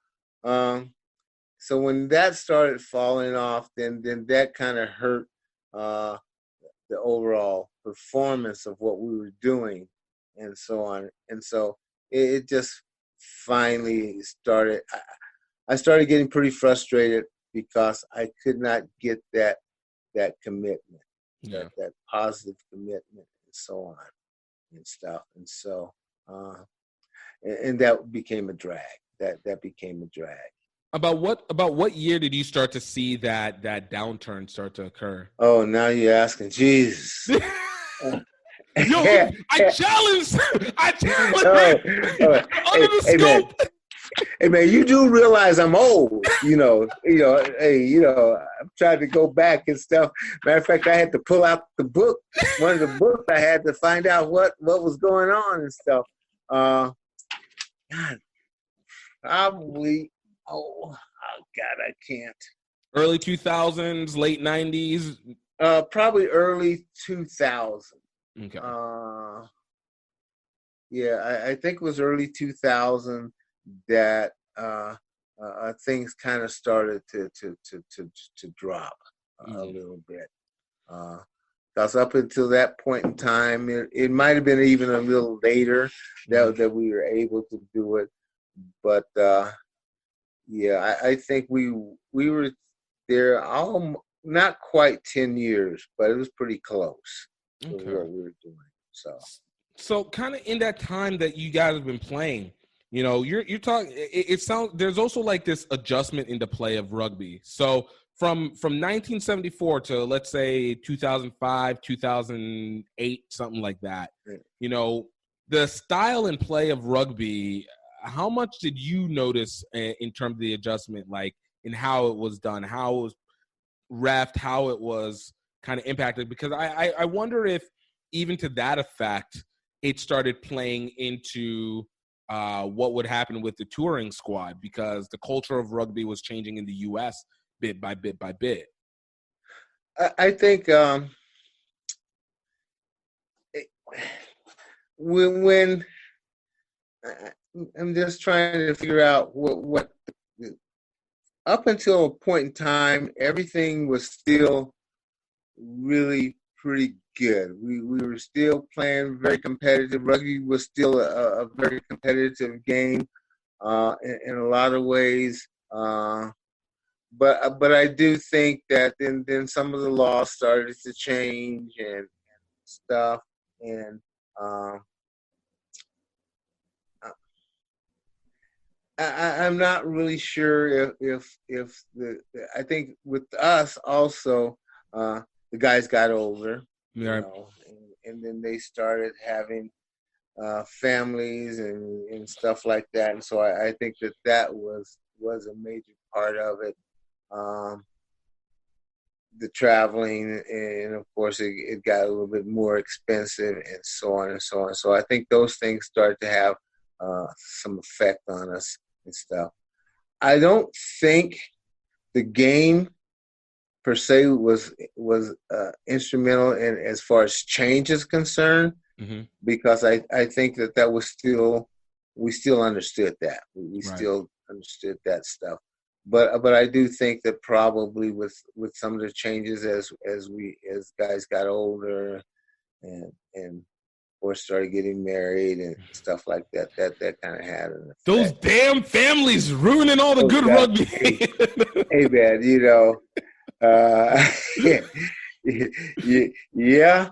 when that started falling off, then that kind of hurt the overall performance of what we were doing, and so on. And so it just finally started. I started getting pretty frustrated because I could not get that commitment, that positive commitment, and so on and stuff. And so, and that became a drag. That became a drag. About what year did you start to see that downturn start to occur? Oh, now you're asking. Jesus. Yo, I challenge. Under the scope. Man. Hey man, you do realize I'm old, you know. Hey, you know, I'm trying to go back and stuff. Matter of fact, I had to pull out the book, one of the books I had to find out what was going on and stuff. God, probably. Oh God, I can't. Early 2000s, late 90s. Probably early 2000. Okay. Yeah, I think it was early 2000 that things kind of started to drop a little bit. Because up until that point in time, it might have been even a little later that we were able to do it. But yeah, I think we were there not quite 10 years, but it was pretty close to what we were doing. So kind of in that time that you guys have been playing, you know, you're talking. It sounds there's also like this adjustment in the play of rugby. So from 1974 to let's say 2005, 2008, something like that. You know, the style and play of rugby. How much did you notice in terms of the adjustment, like in how it was done, how it was reffed, how it was kind of impacted? Because I wonder if even to that effect, it started playing into what would happen with the touring squad, because the culture of rugby was changing in the U.S. bit by bit by bit. I think when I'm just trying to figure out what up until a point in time, everything was still really pretty good. We were still playing very competitive. Rugby was still a very competitive game in a lot of ways. But I do think that then some of the laws started to change and stuff, and I'm not really sure if I think with us also the guys got older, you know, and then they started having families and stuff like that, and so I think that was a major part of it. The traveling, and of course it got a little bit more expensive, and so on and so on. So I think those things started to have some effect on us and stuff. I don't think the game per se was instrumental in as far as change is concerned, because I think that was still, we still understood that. We still understood that stuff. But I do think that probably with some of the changes as guys got older and or started getting married and stuff like that kind of had an effect. Those damn families ruining all the good rugby. Hey man, you know, yeah,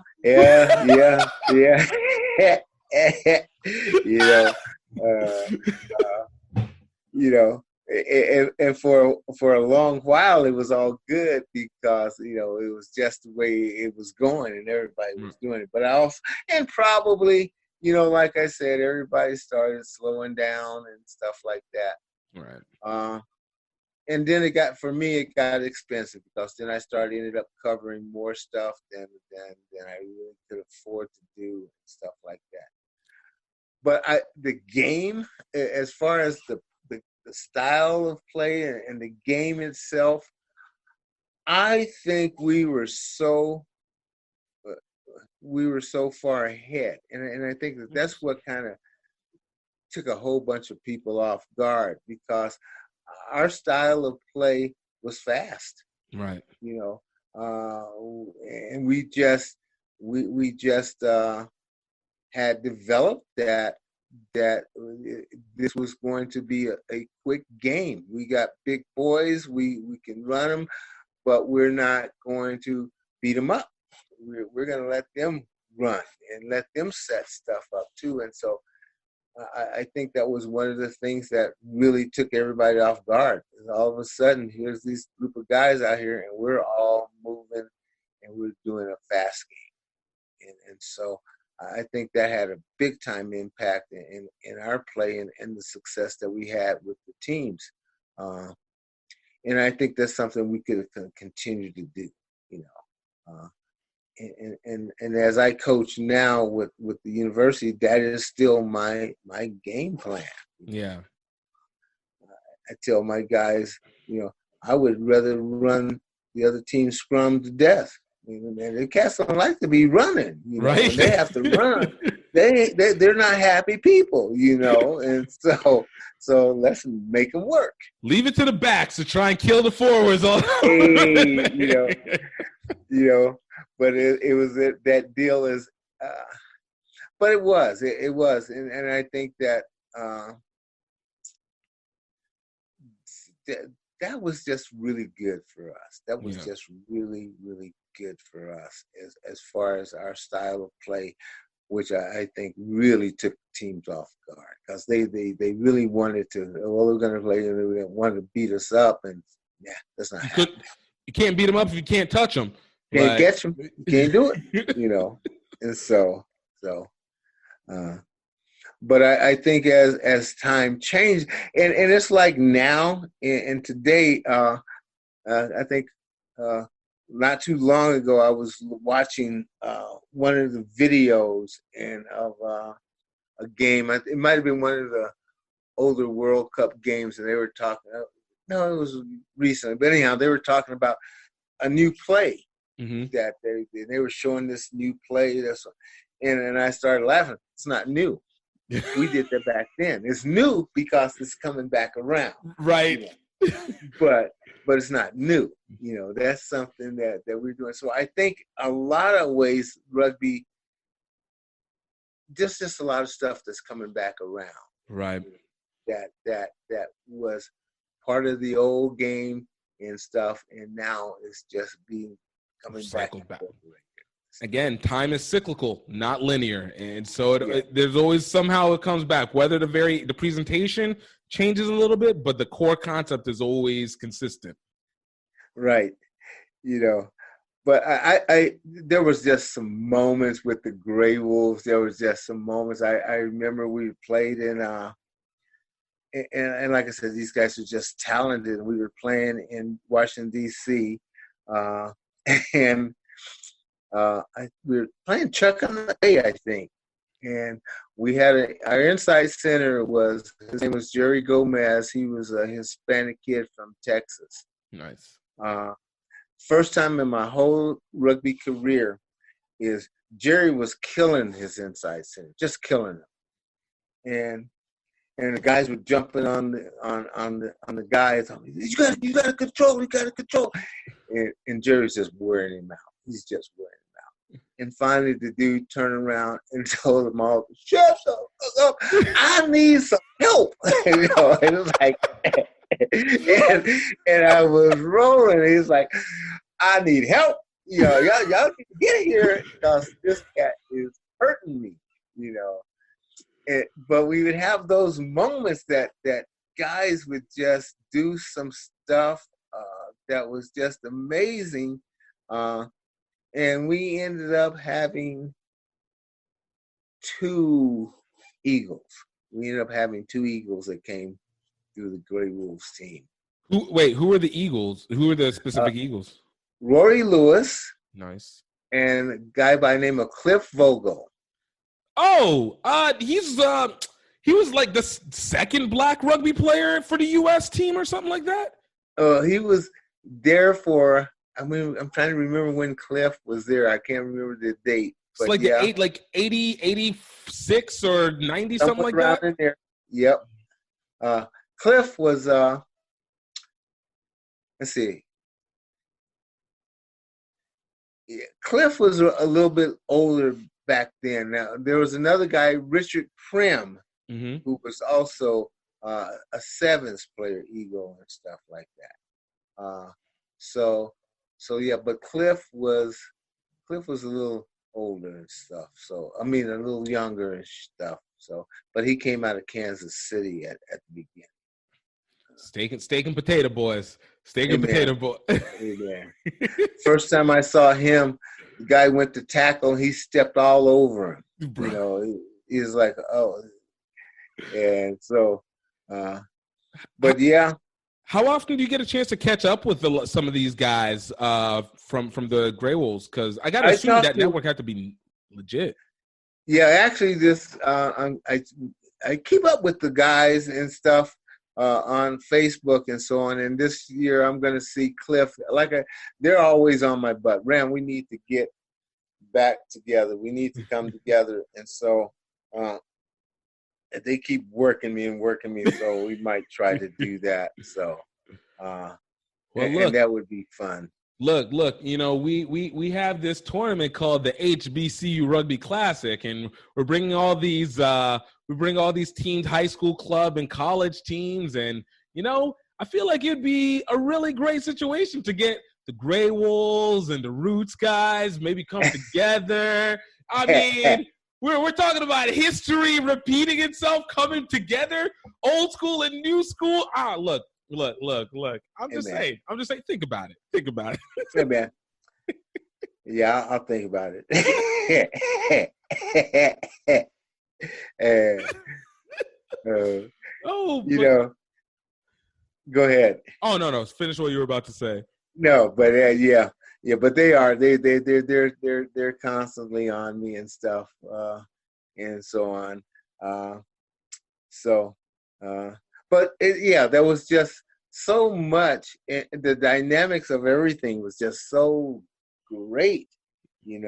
you know, and for a long while it was all good because, you know, it was just the way it was going and everybody was doing it. But I also, and probably, you know, like I said, everybody started slowing down and stuff like that. Right. And then it got expensive because then I ended up covering more stuff than I really could afford to do and stuff like that. But the game, as far as the style of play and the game itself, I think we were so far ahead, and I think that's what kind of took a whole bunch of people off guard, because our style of play was fast, right? You know, and we just had developed that this was going to be a quick game. We got big boys, we can run them, but we're not going to beat them up. We're going to let them run and let them set stuff up too. And so I think that was one of the things that really took everybody off guard. All of a sudden, here's this group of guys out here, and we're all moving, and we're doing a fast game. And so I think that had a big time impact in our play and the success that we had with the teams. And I think that's something we could continue to do, you know. And as I coach now with the university, that is still my game plan. Yeah. I tell my guys, you know, I would rather run the other team scrum to death. And the cats don't like to be running, you know, right? And they have to run. they're not happy people, and so let's make them work. Leave it to the backs to try and kill the forwards. Hey, but it was that deal is, but it was, and I think that that was just really good for us. That was just really, really good for us as far as our style of play, which I think really took teams off guard because they really wanted to. Well, we're going to play, and they wanted to beat us up, and that's not happening. You can't beat them up if you can't touch them. Can't catch them. You can't do it. And so. But I think as time changed, and it's like now and today, I think not too long ago I was watching one of the videos of a game. It might have been one of the older World Cup games, and they were talking. No, it was recently, but anyhow, they were talking about a new play that they were showing this new play. And I started laughing. It's not new. We did that back then. It's new because it's coming back around. Right. But it's not new. That's something that we're doing. So I think a lot of ways rugby, just a lot of stuff that's coming back around. Right. That was part of the old game and stuff, and now it's just coming back. Again, time is cyclical, not linear, and so there's always somehow it comes back. Whether the presentation changes a little bit, but the core concept is always consistent. Right, But I there was just some moments with the Gray Wolves. There was just some moments. I remember we played in and like I said, these guys are just talented. And we were playing in Washington D.C. And we were playing Chuck on the Bay, I think, and we had our inside center his name was Jerry Gomez. He was a Hispanic kid from Texas. Nice. First time in my whole rugby career is Jerry was killing his inside center, just killing him, and the guys were jumping on the guys. You got to control. And Jerry's just wearing him out. He's just wearing him out. And finally, the dude turned around and told them all, "Shut up! I need some help." And it was like, and I was rolling. He's like, "I need help. Y'all need to get here because this cat is hurting me." But we would have those moments that guys would just do some stuff that was just amazing. And we ended up having 2 Eagles. We ended up having 2 Eagles that came through the Gray Wolves team. Who were the Eagles? Who were the specific Eagles? Rory Lewis. Nice. And a guy by the name of Cliff Vogel. Oh, he was like the second black rugby player for the U.S. team or something like that? He was there for, I'm trying to remember when Cliff was there. I can't remember the date. It's like the 80, 86 or 90, something like that? In there. Yep. Cliff was, let's see. Yeah, Cliff was a little bit older back then. Now, there was another guy, Richard Prim, who was also a sevens player, Eagle and stuff like that. So yeah, but Cliff was a little older and stuff. So a little younger and stuff. So, but he came out of Kansas City at the beginning. Steak and potato boys. Steak and potato boy. Amen. First time I saw him, the guy went to tackle. He stepped all over him. He was like, oh. And so, but yeah. How often do you get a chance to catch up with some of these guys from the Gray Wolves? Because I got to assume that network had to be legit. Yeah, actually, I keep up with the guys and stuff on Facebook and so on. And this year, I'm going to see Cliff. They're always on my butt. Ram, we need to get back together. We need to come together. And so they keep working me, so we might try to do that. So, Well, and that would be fun. Look, we have this tournament called the HBCU Rugby Classic, and we're bringing all these teams, high school club and college teams, and I feel like it'd be a really great situation to get the Grey Wolves and the Roots guys maybe come together. I mean, we're talking about history repeating itself, coming together, old school and new school. Look. I'm just saying. Think about it. Hey, man. Yeah, I'll think about it. Go ahead. Oh no! Finish what you were about to say. No, but but they're constantly on me and stuff, and so on. But there was just so much. The dynamics of everything was just so great, and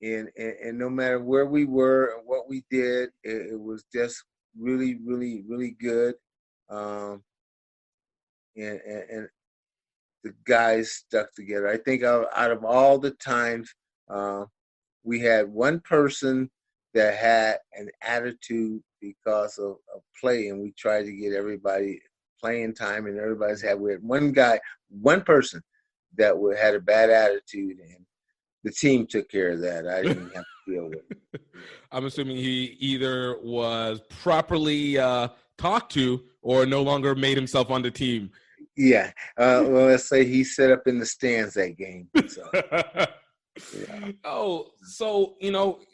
no matter where we were and what we did, it was just really, really, really good. And the guys stuck together. I think out of all the times, we had one person that had an attitude because of play, and we tried to get everybody playing time, and everybody's had. We had one person that had a bad attitude, and the team took care of that. I didn't have to deal with it. I'm assuming he either was properly talked to or no longer made himself on the team. Yeah. Well, let's say he set up in the stands that game. So. Yeah. Oh, so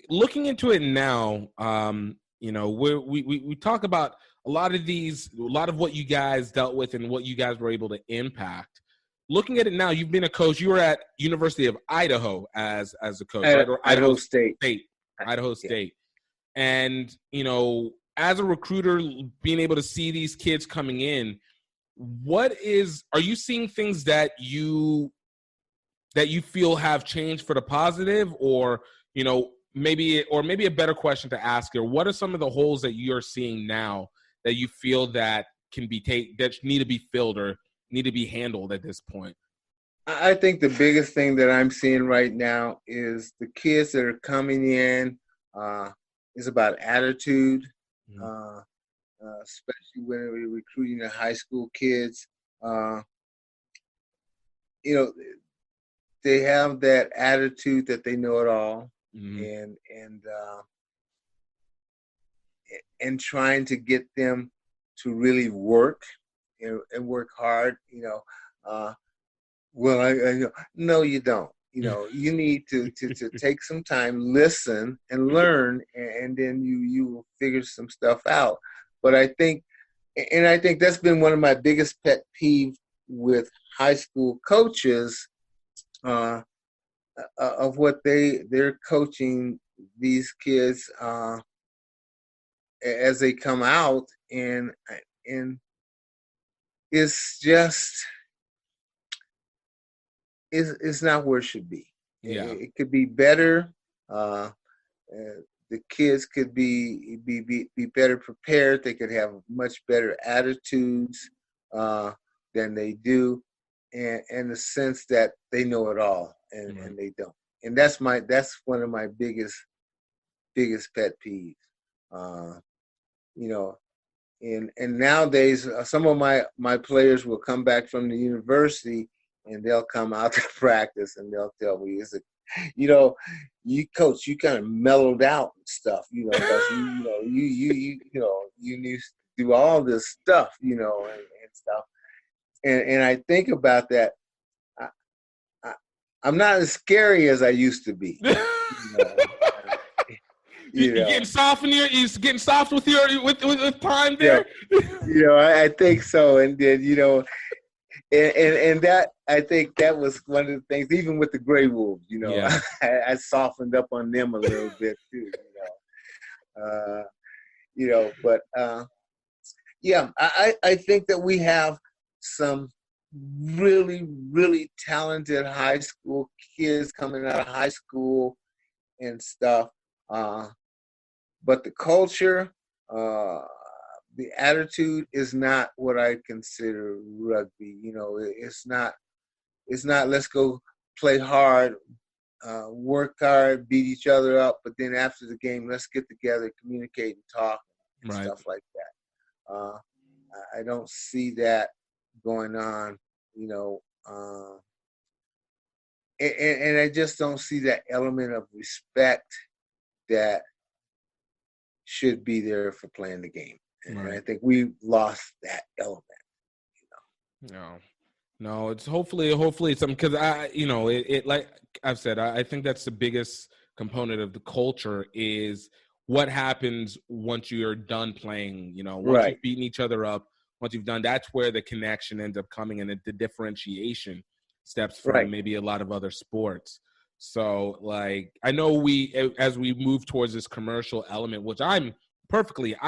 looking into it now, we talk about a lot of what you guys dealt with and what you guys were able to impact. Looking at it now, you've been a coach. You were at University of Idaho as a coach, right? Or Idaho State. Idaho State. And as a recruiter, being able to see these kids coming in, are you seeing things that you feel have changed for the positive, or maybe a better question to ask here, what are some of the holes that you're seeing now that you feel that that need to be filled or need to be handled at this point? I think the biggest thing that I'm seeing right now is the kids that are coming in is about attitude, especially when we're recruiting the high school kids. They have that attitude that they know it all, and trying to get them to really work and work hard. No, you don't. You need to take some time, listen, and learn, and then you will figure some stuff out. But I think that's been one of my biggest pet peeves with high school coaches, of what they're coaching these kids as they come out, and it's just it's not where it should be. Yeah. It could be better. The kids could be better prepared. They could have much better attitudes than they do, and the sense that they know it all, and they don't. And that's one of my biggest pet peeves. And nowadays, some of my players will come back from the university, and they'll come out to practice, and they'll tell me, you coach, you kind of mellowed out and stuff, because you need to do all this stuff, and stuff. And I think about that. I'm not as scary as I used to be. You're getting soft in getting soft with time there. I think so. And then and that, I think that was one of the things. Even with the Grey Wolves, I softened up on them a little bit too. But I think that we have some really, really talented high school kids coming out of high school and stuff. but the culture, the attitude is not what I consider rugby. It's not let's go play hard, work hard, beat each other up, but then after the game, let's get together, communicate, and talk, and Right. stuff like that. I don't see that going on, and I just don't see that element of respect that should be there for playing the game. And Right. I think we lost that element. No, it's hopefully something, because it like I've said, I think that's the biggest component of the culture is what happens once you're done playing. Once Right. you've beaten each other up, once you've done, that's where the connection ends up coming, and the differentiation steps from Right. maybe a lot of other sports. So, like, I know as we move towards this commercial element, which I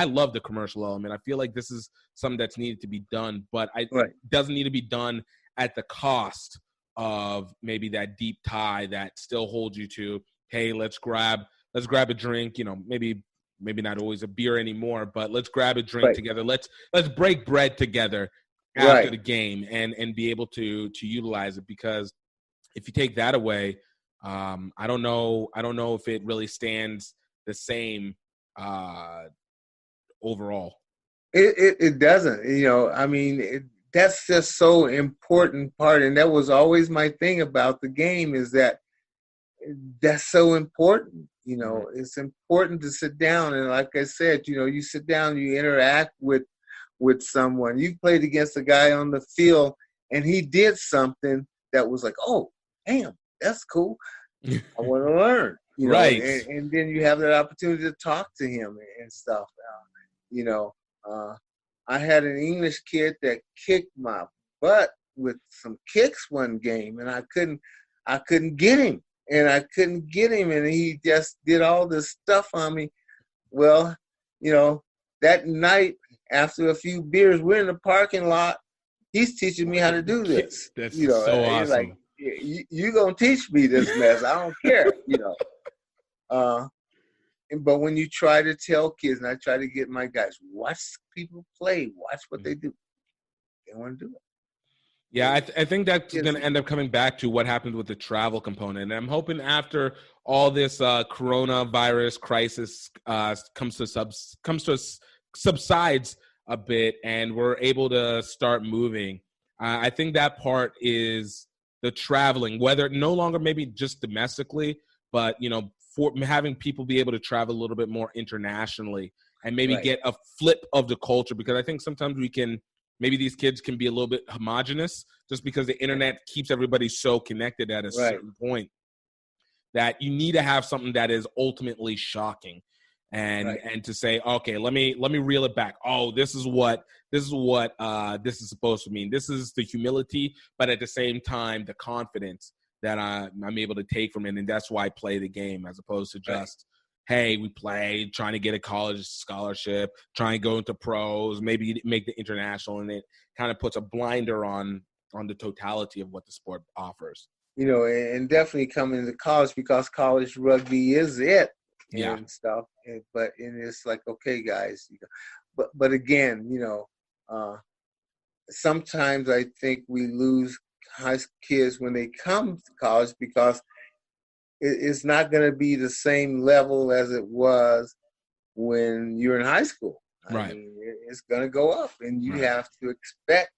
love the commercial element. I feel like this is something that's needed to be done, but it doesn't need to be done at the cost of maybe that deep tie that still holds you to, hey, let's grab a drink, maybe not always a beer anymore, but let's grab a drink together. Let's break bread together after the game and be able to utilize it, because if you take that away, I don't know if it really stands the same overall. It doesn't, I mean, that's just so important part. And that was always my thing about the game, is that's so important. It's important to sit down. And like I said, you sit down, you interact with someone. You played against a guy on the field and he did something that was like, oh, damn, that's cool. I want to learn, right. And then you have that opportunity to talk to him and stuff. I had an English kid that kicked my butt with some kicks one game, and I couldn't get him, and he just did all this stuff on me. Well, that night after a few beers, we're in the parking lot. He's teaching me how to do this. That's so awesome. Like, you gonna teach me this mess? I don't care. But when you try to tell kids, and I try to get my guys, watch people play, watch what they do. They want to do it. Yeah, I think that's going to end up coming back to what happens with the travel component. And I'm hoping after all this coronavirus crisis subsides a bit, and we're able to start moving. I think that part is the traveling, whether no longer maybe just domestically, but for having people be able to travel a little bit more internationally and maybe get a flip of the culture, because I think sometimes maybe these kids can be a little bit homogenous just because the internet keeps everybody so connected at a certain point that you need to have something that is ultimately shocking and to say, okay, let me reel it back. Oh, this is what this is supposed to mean. This is the humility, but at the same time, the confidence that I'm able to take from it, and that's why I play the game, as opposed to just, hey, we play, trying to get a college scholarship, trying to go into pros, maybe make the international, and it kind of puts a blinder on the totality of what the sport offers. And definitely coming to college, because college rugby is it and stuff. But it's like, okay, guys, but again, sometimes I think we lose high kids when they come to college, because it's not going to be the same level as it was when you're in high school. I mean, it's going to go up, and you have to expect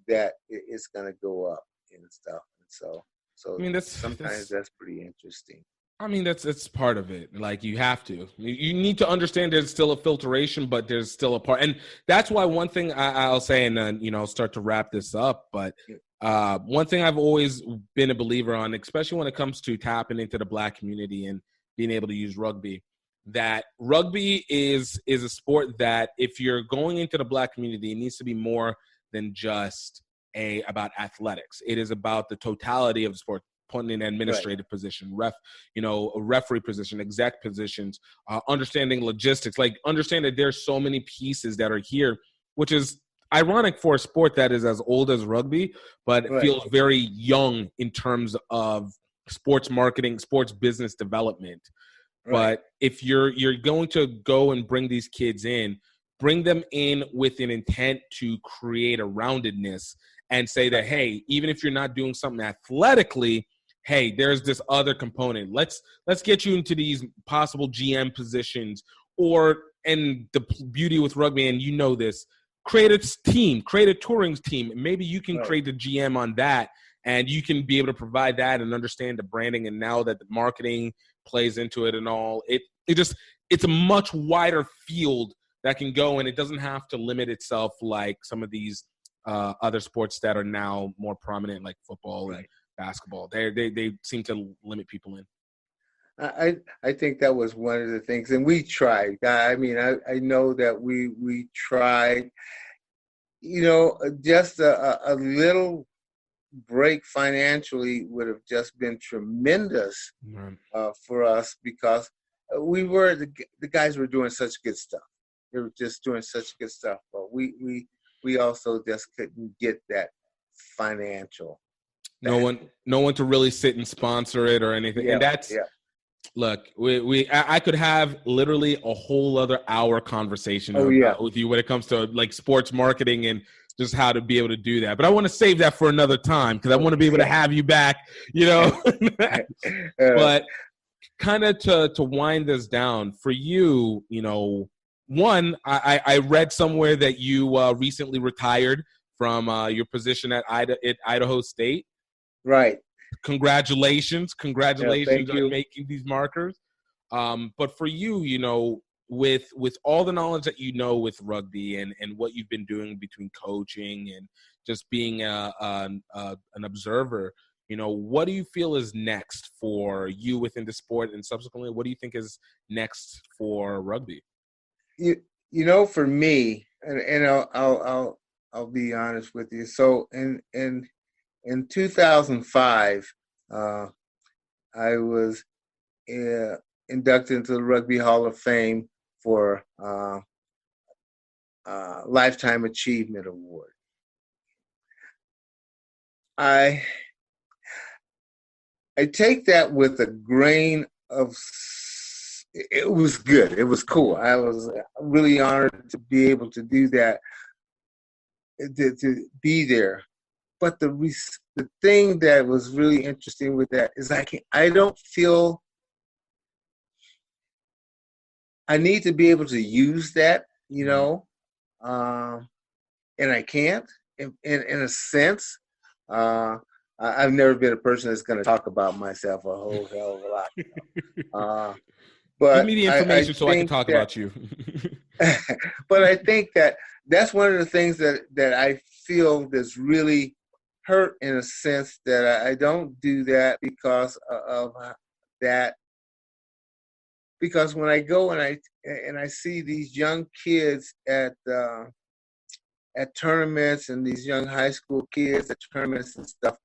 that it's going to go up and stuff. And so I mean, sometimes that's pretty interesting. I mean, it's part of it. Like, you have to. You need to understand there's still a filtration, but there's still a part. And that's why one thing I'll say, and then, start to wrap this up. But one thing I've always been a believer on, especially when it comes to tapping into the Black community and being able to use rugby, that rugby is a sport that if you're going into the Black community, it needs to be more than just about athletics. It is about the totality of the sport. Putting in an administrative position, a referee position, exec positions, understanding logistics, like understand that there's so many pieces that are here, which is ironic for a sport that is as old as rugby, but it feels very young in terms of sports marketing, sports business development. Right. But if you're going to go and bring these kids in, bring them in with an intent to create a roundedness and say that, hey, even if you're not doing something athletically, hey, there's this other component. Let's get you into these possible GM positions, and the beauty with rugby, and you know this, create a team, create a touring team. Maybe you can create the GM on that, and you can be able to provide that and understand the branding. And now that the marketing plays into it and all, it's a much wider field that can go, and it doesn't have to limit itself like some of these other sports that are now more prominent, like football and basketball. They seem to limit people in. I think that was one of the things, and we tried. I mean, I know that we tried. You know, just a little break financially would have just been tremendous for us, because the guys were doing such good stuff. They were just doing such good stuff, but we also just couldn't get that financial. No one to really sit and sponsor it or anything. And that's look, I could have literally a whole other hour conversation with you when it comes to like sports marketing and just how to be able to do that. But I want to save that for another time, because I want to be able to have you back, you know. But kind of to wind this down for you, you know, one, I read somewhere that you recently retired from your position at Idaho State. Right. Congratulations thank on you. making these markers. But for you, you know, with all the knowledge that you know with rugby and what you've been doing between coaching and just being an observer, you know, what do you feel is next for you within the sport, and subsequently, what do you think is next for rugby? You know, for me, and I'll be honest with you. So in 2005, I was inducted into the Rugby Hall of Fame for Lifetime Achievement Award. I take that with a grain of. It was good. It was cool. I was really honored to be able to do that, to be there. But the thing that was really interesting with that is I don't feel I need to be able to use that, you know, and I can't in a sense. I've never been a person that's going to talk about myself a whole hell of a lot. You know? But give me the information so I can talk about you. But I think that's one of the things that I feel that's really hurt, in a sense, that I don't do that because of that. Because when I go and I see these young kids at tournaments, and these young high school kids at tournaments and stuff,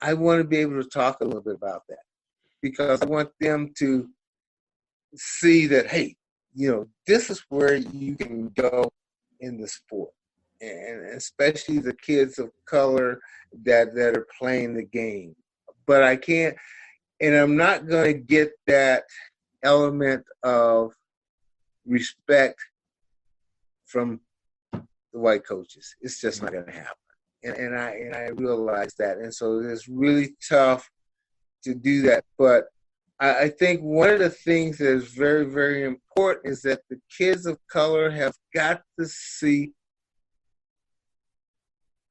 I want to be able to talk a little bit about that, because I want them to see that, hey, you know, this is where you can go in the sport, and especially the kids of color that are playing the game. But I can't, and I'm not going to get that element of respect from the white coaches. It's just not going to happen, and I realize that, and so it's really tough to do that. But I think one of the things that is very, very important is that the kids of color have got to see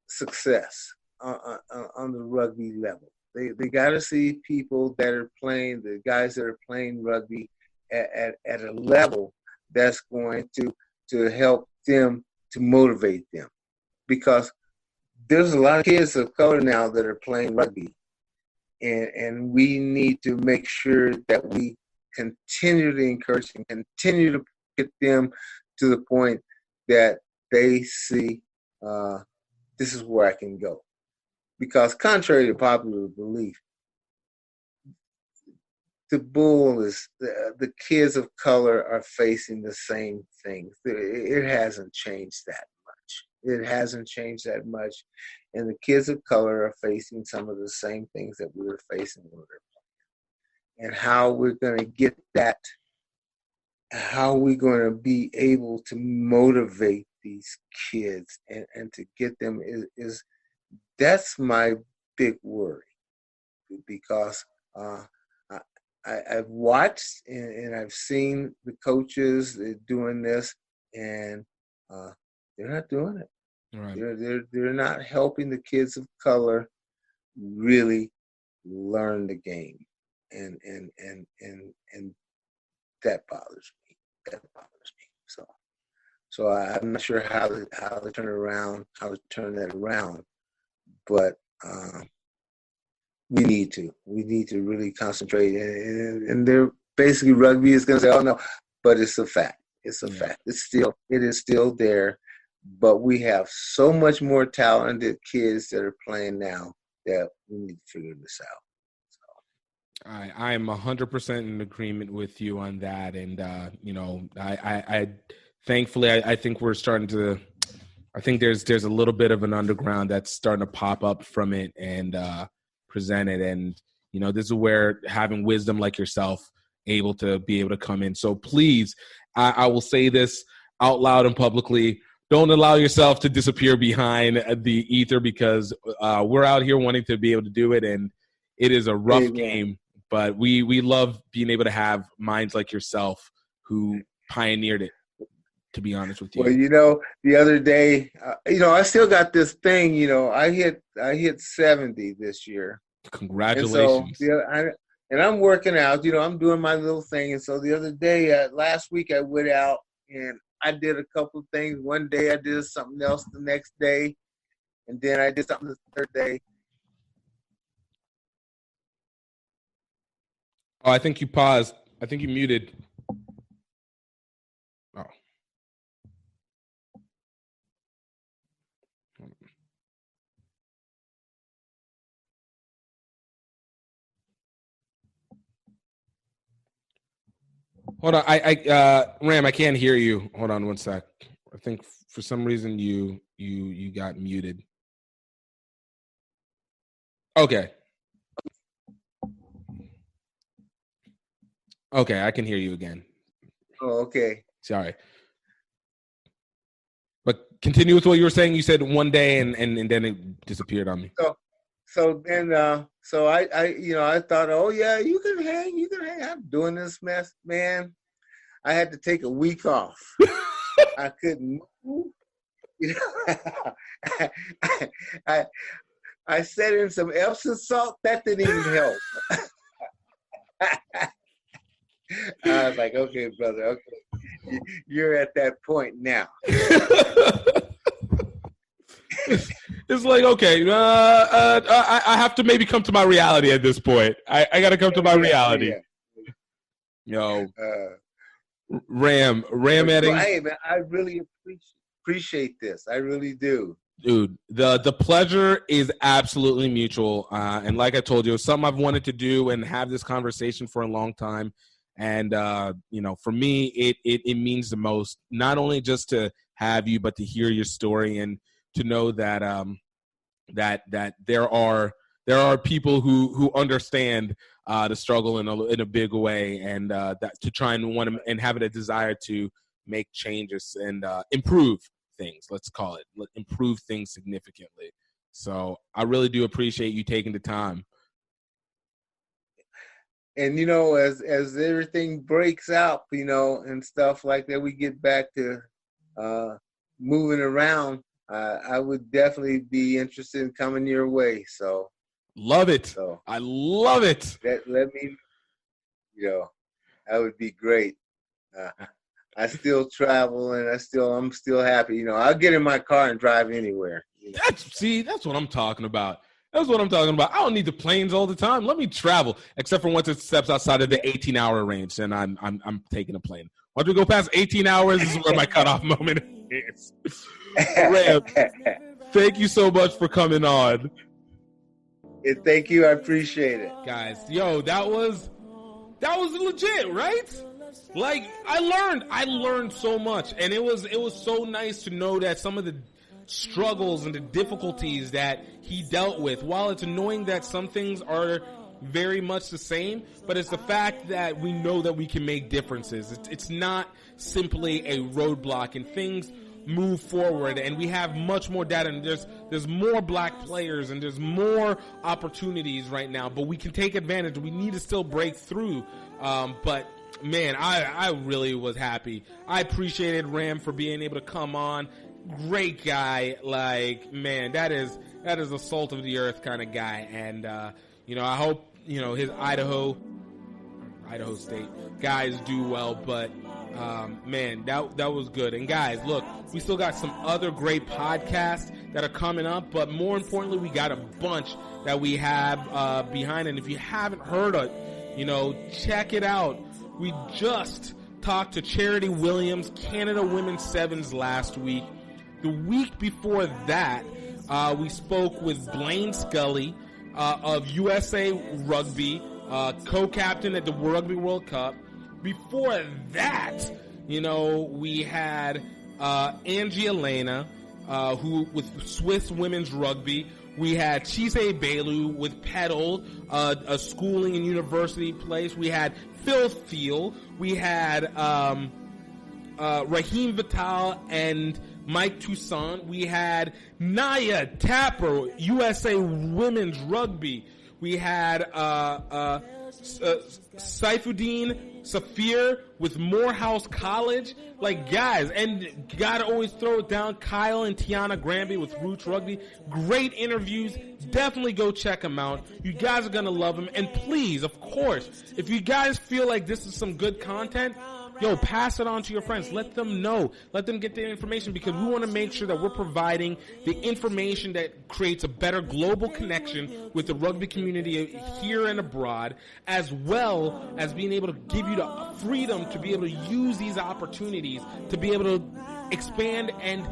success on the rugby level. They got to see people that are playing, the guys that are playing rugby at a level that's going to help them, to motivate them. Because there's a lot of kids of color now that are playing rugby. And we need to make sure that we continue to encourage and continue to get them to the point that they see this is where I can go. Because contrary to popular belief, the bull is the kids of color are facing the same things. It hasn't changed that much. It hasn't changed that much. And the kids of color are facing some of the same things that we were facing when we were and how we're going to get that, how we're going to be able to motivate these kids and to get them is that's my big worry, because I've watched and I've seen the coaches doing this, and they're not doing it. Right. They're not helping the kids of color really learn the game, and that bothers me. That bothers me. So I'm not sure how to turn that around, but we need to really concentrate, and they're basically rugby is going to say, oh no, but it's a fact. It's a fact. It is still there, but we have so much more talented kids that are playing now that we need to figure this out. I am 100% in agreement with you on that, and I thankfully I think we're starting to. I think there's a little bit of an underground that's starting to pop up from it and present it, and this is where having wisdom like yourself able to come in. So please, I will say this out loud and publicly: don't allow yourself to disappear behind the ether, because we're out here wanting to be able to do it, and it is a rough game. But we love being able to have minds like yourself who pioneered it, to be honest with you. Well, the other day, I still got this thing, I hit 70 this year. Congratulations. And I'm working out, I'm doing my little thing. And so the other day, last week, I went out and I did a couple of things. One day I did something else the next day. And then I did something the third day. Oh, I think you paused. I think you muted. Oh. Hold on. Ram, I can't hear you. Hold on one sec. I think for some reason you got muted. Okay. Okay, I can hear you again. Oh, okay. Sorry. But continue with what you were saying. You said one day and then it disappeared on me. So then I thought, oh yeah, you can hang. I'm doing this mess, man. I had to take a week off. I couldn't move. I set in some Epsom salt. That didn't even help. I was like, okay, brother, okay. You're at that point now. It's like, okay, I have to maybe come to my reality at this point. I got to come to my reality. Yeah. Ram Eddings. Hey, man, I really appreciate this. I really do. Dude, the pleasure is absolutely mutual. And like I told you, it's something I've wanted to do and have this conversation for a long time. And, for me, it means the most, not only just to have you, but to hear your story and to know that that there are people who understand the struggle in a big way, and that to try and want to and have a desire to make changes and improve things. Let's call it improve things significantly. So I really do appreciate you taking the time. And, as everything breaks out, and stuff like that, we get back to moving around, I would definitely be interested in coming your way. So love it. I love it. Let me, that would be great. I still travel and I'm still happy. I'll get in my car and drive anywhere. That's what I'm talking about. That's what I'm talking about. I don't need the planes all the time. Let me travel, except for once it steps outside of the 18-hour range, and I'm taking a plane. Once we go past 18 hours, this is where my cutoff moment is. Ram, thank you so much for coming on. Thank you. I appreciate it. Guys, that was legit, right? Like I learned so much, and it was so nice to know that some of the struggles and the difficulties that he dealt with, while it's annoying that some things are very much the same, but it's the fact that we know that we can make differences. It's not simply a roadblock, and things move forward, and we have much more data, and there's more black players, and there's more opportunities right now, but we can take advantage. We need to still break through, but man, I really was happy. I appreciated Ram for being able to come on. Great guy. Like, man, that is a salt of the earth kind of guy. And, I hope, his Idaho State guys do well. But, man, that was good. And guys, look, we still got some other great podcasts that are coming up. But more importantly, we got a bunch that we have, behind. And if you haven't heard it, check it out. We just talked to Charity Williams, Canada Women's Sevens last week. The week before that, we spoke with Blaine Scully of USA Rugby, co-captain at the Rugby World Cup. Before that, we had Angie Elena, who with Swiss Women's Rugby. We had Chisei Belu with Pedal, a schooling and university place. We had Phil Thiel. We had Raheem Vital and Mike Toussaint. We had Naya Tapper, USA Women's Rugby. We had Saifuddin Safir with Morehouse College. Like, guys, and gotta always throw it down, Kyle and Tiana Granby with Roots Rugby. Great interviews. Definitely go check them out. You guys are gonna love them. And please, of course, if you guys feel like this is some good content, pass it on to your friends. Let them know. Let them get the information, because we want to make sure that we're providing the information that creates a better global connection with the rugby community here and abroad, as well as being able to give you the freedom to be able to use these opportunities to be able to expand and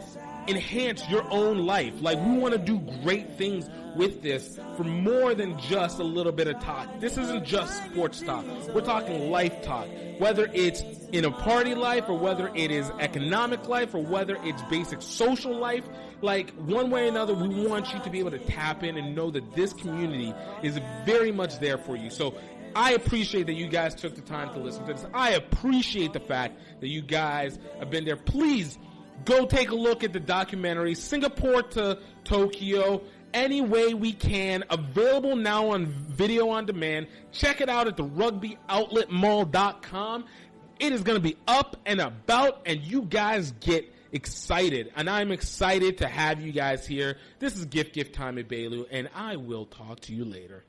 enhance your own life. Like, we want to do great things with this for more than just a little bit of talk. This isn't just sports talk. We're talking life talk. Whether it's in a party life, or whether it is economic life, or whether it's basic social life, like, one way or another, we want you to be able to tap in and know that this community is very much there for you. So I appreciate that you guys took the time to listen to this. I appreciate the fact that you guys have been there. Please go take a look at the documentary, Singapore to Tokyo, any way we can. Available now on video on demand. Check it out at the rugbyoutletmall.com. It is going to be up and about, and you guys get excited. And I'm excited to have you guys here. This is GiftTime at Bailu, and I will talk to you later.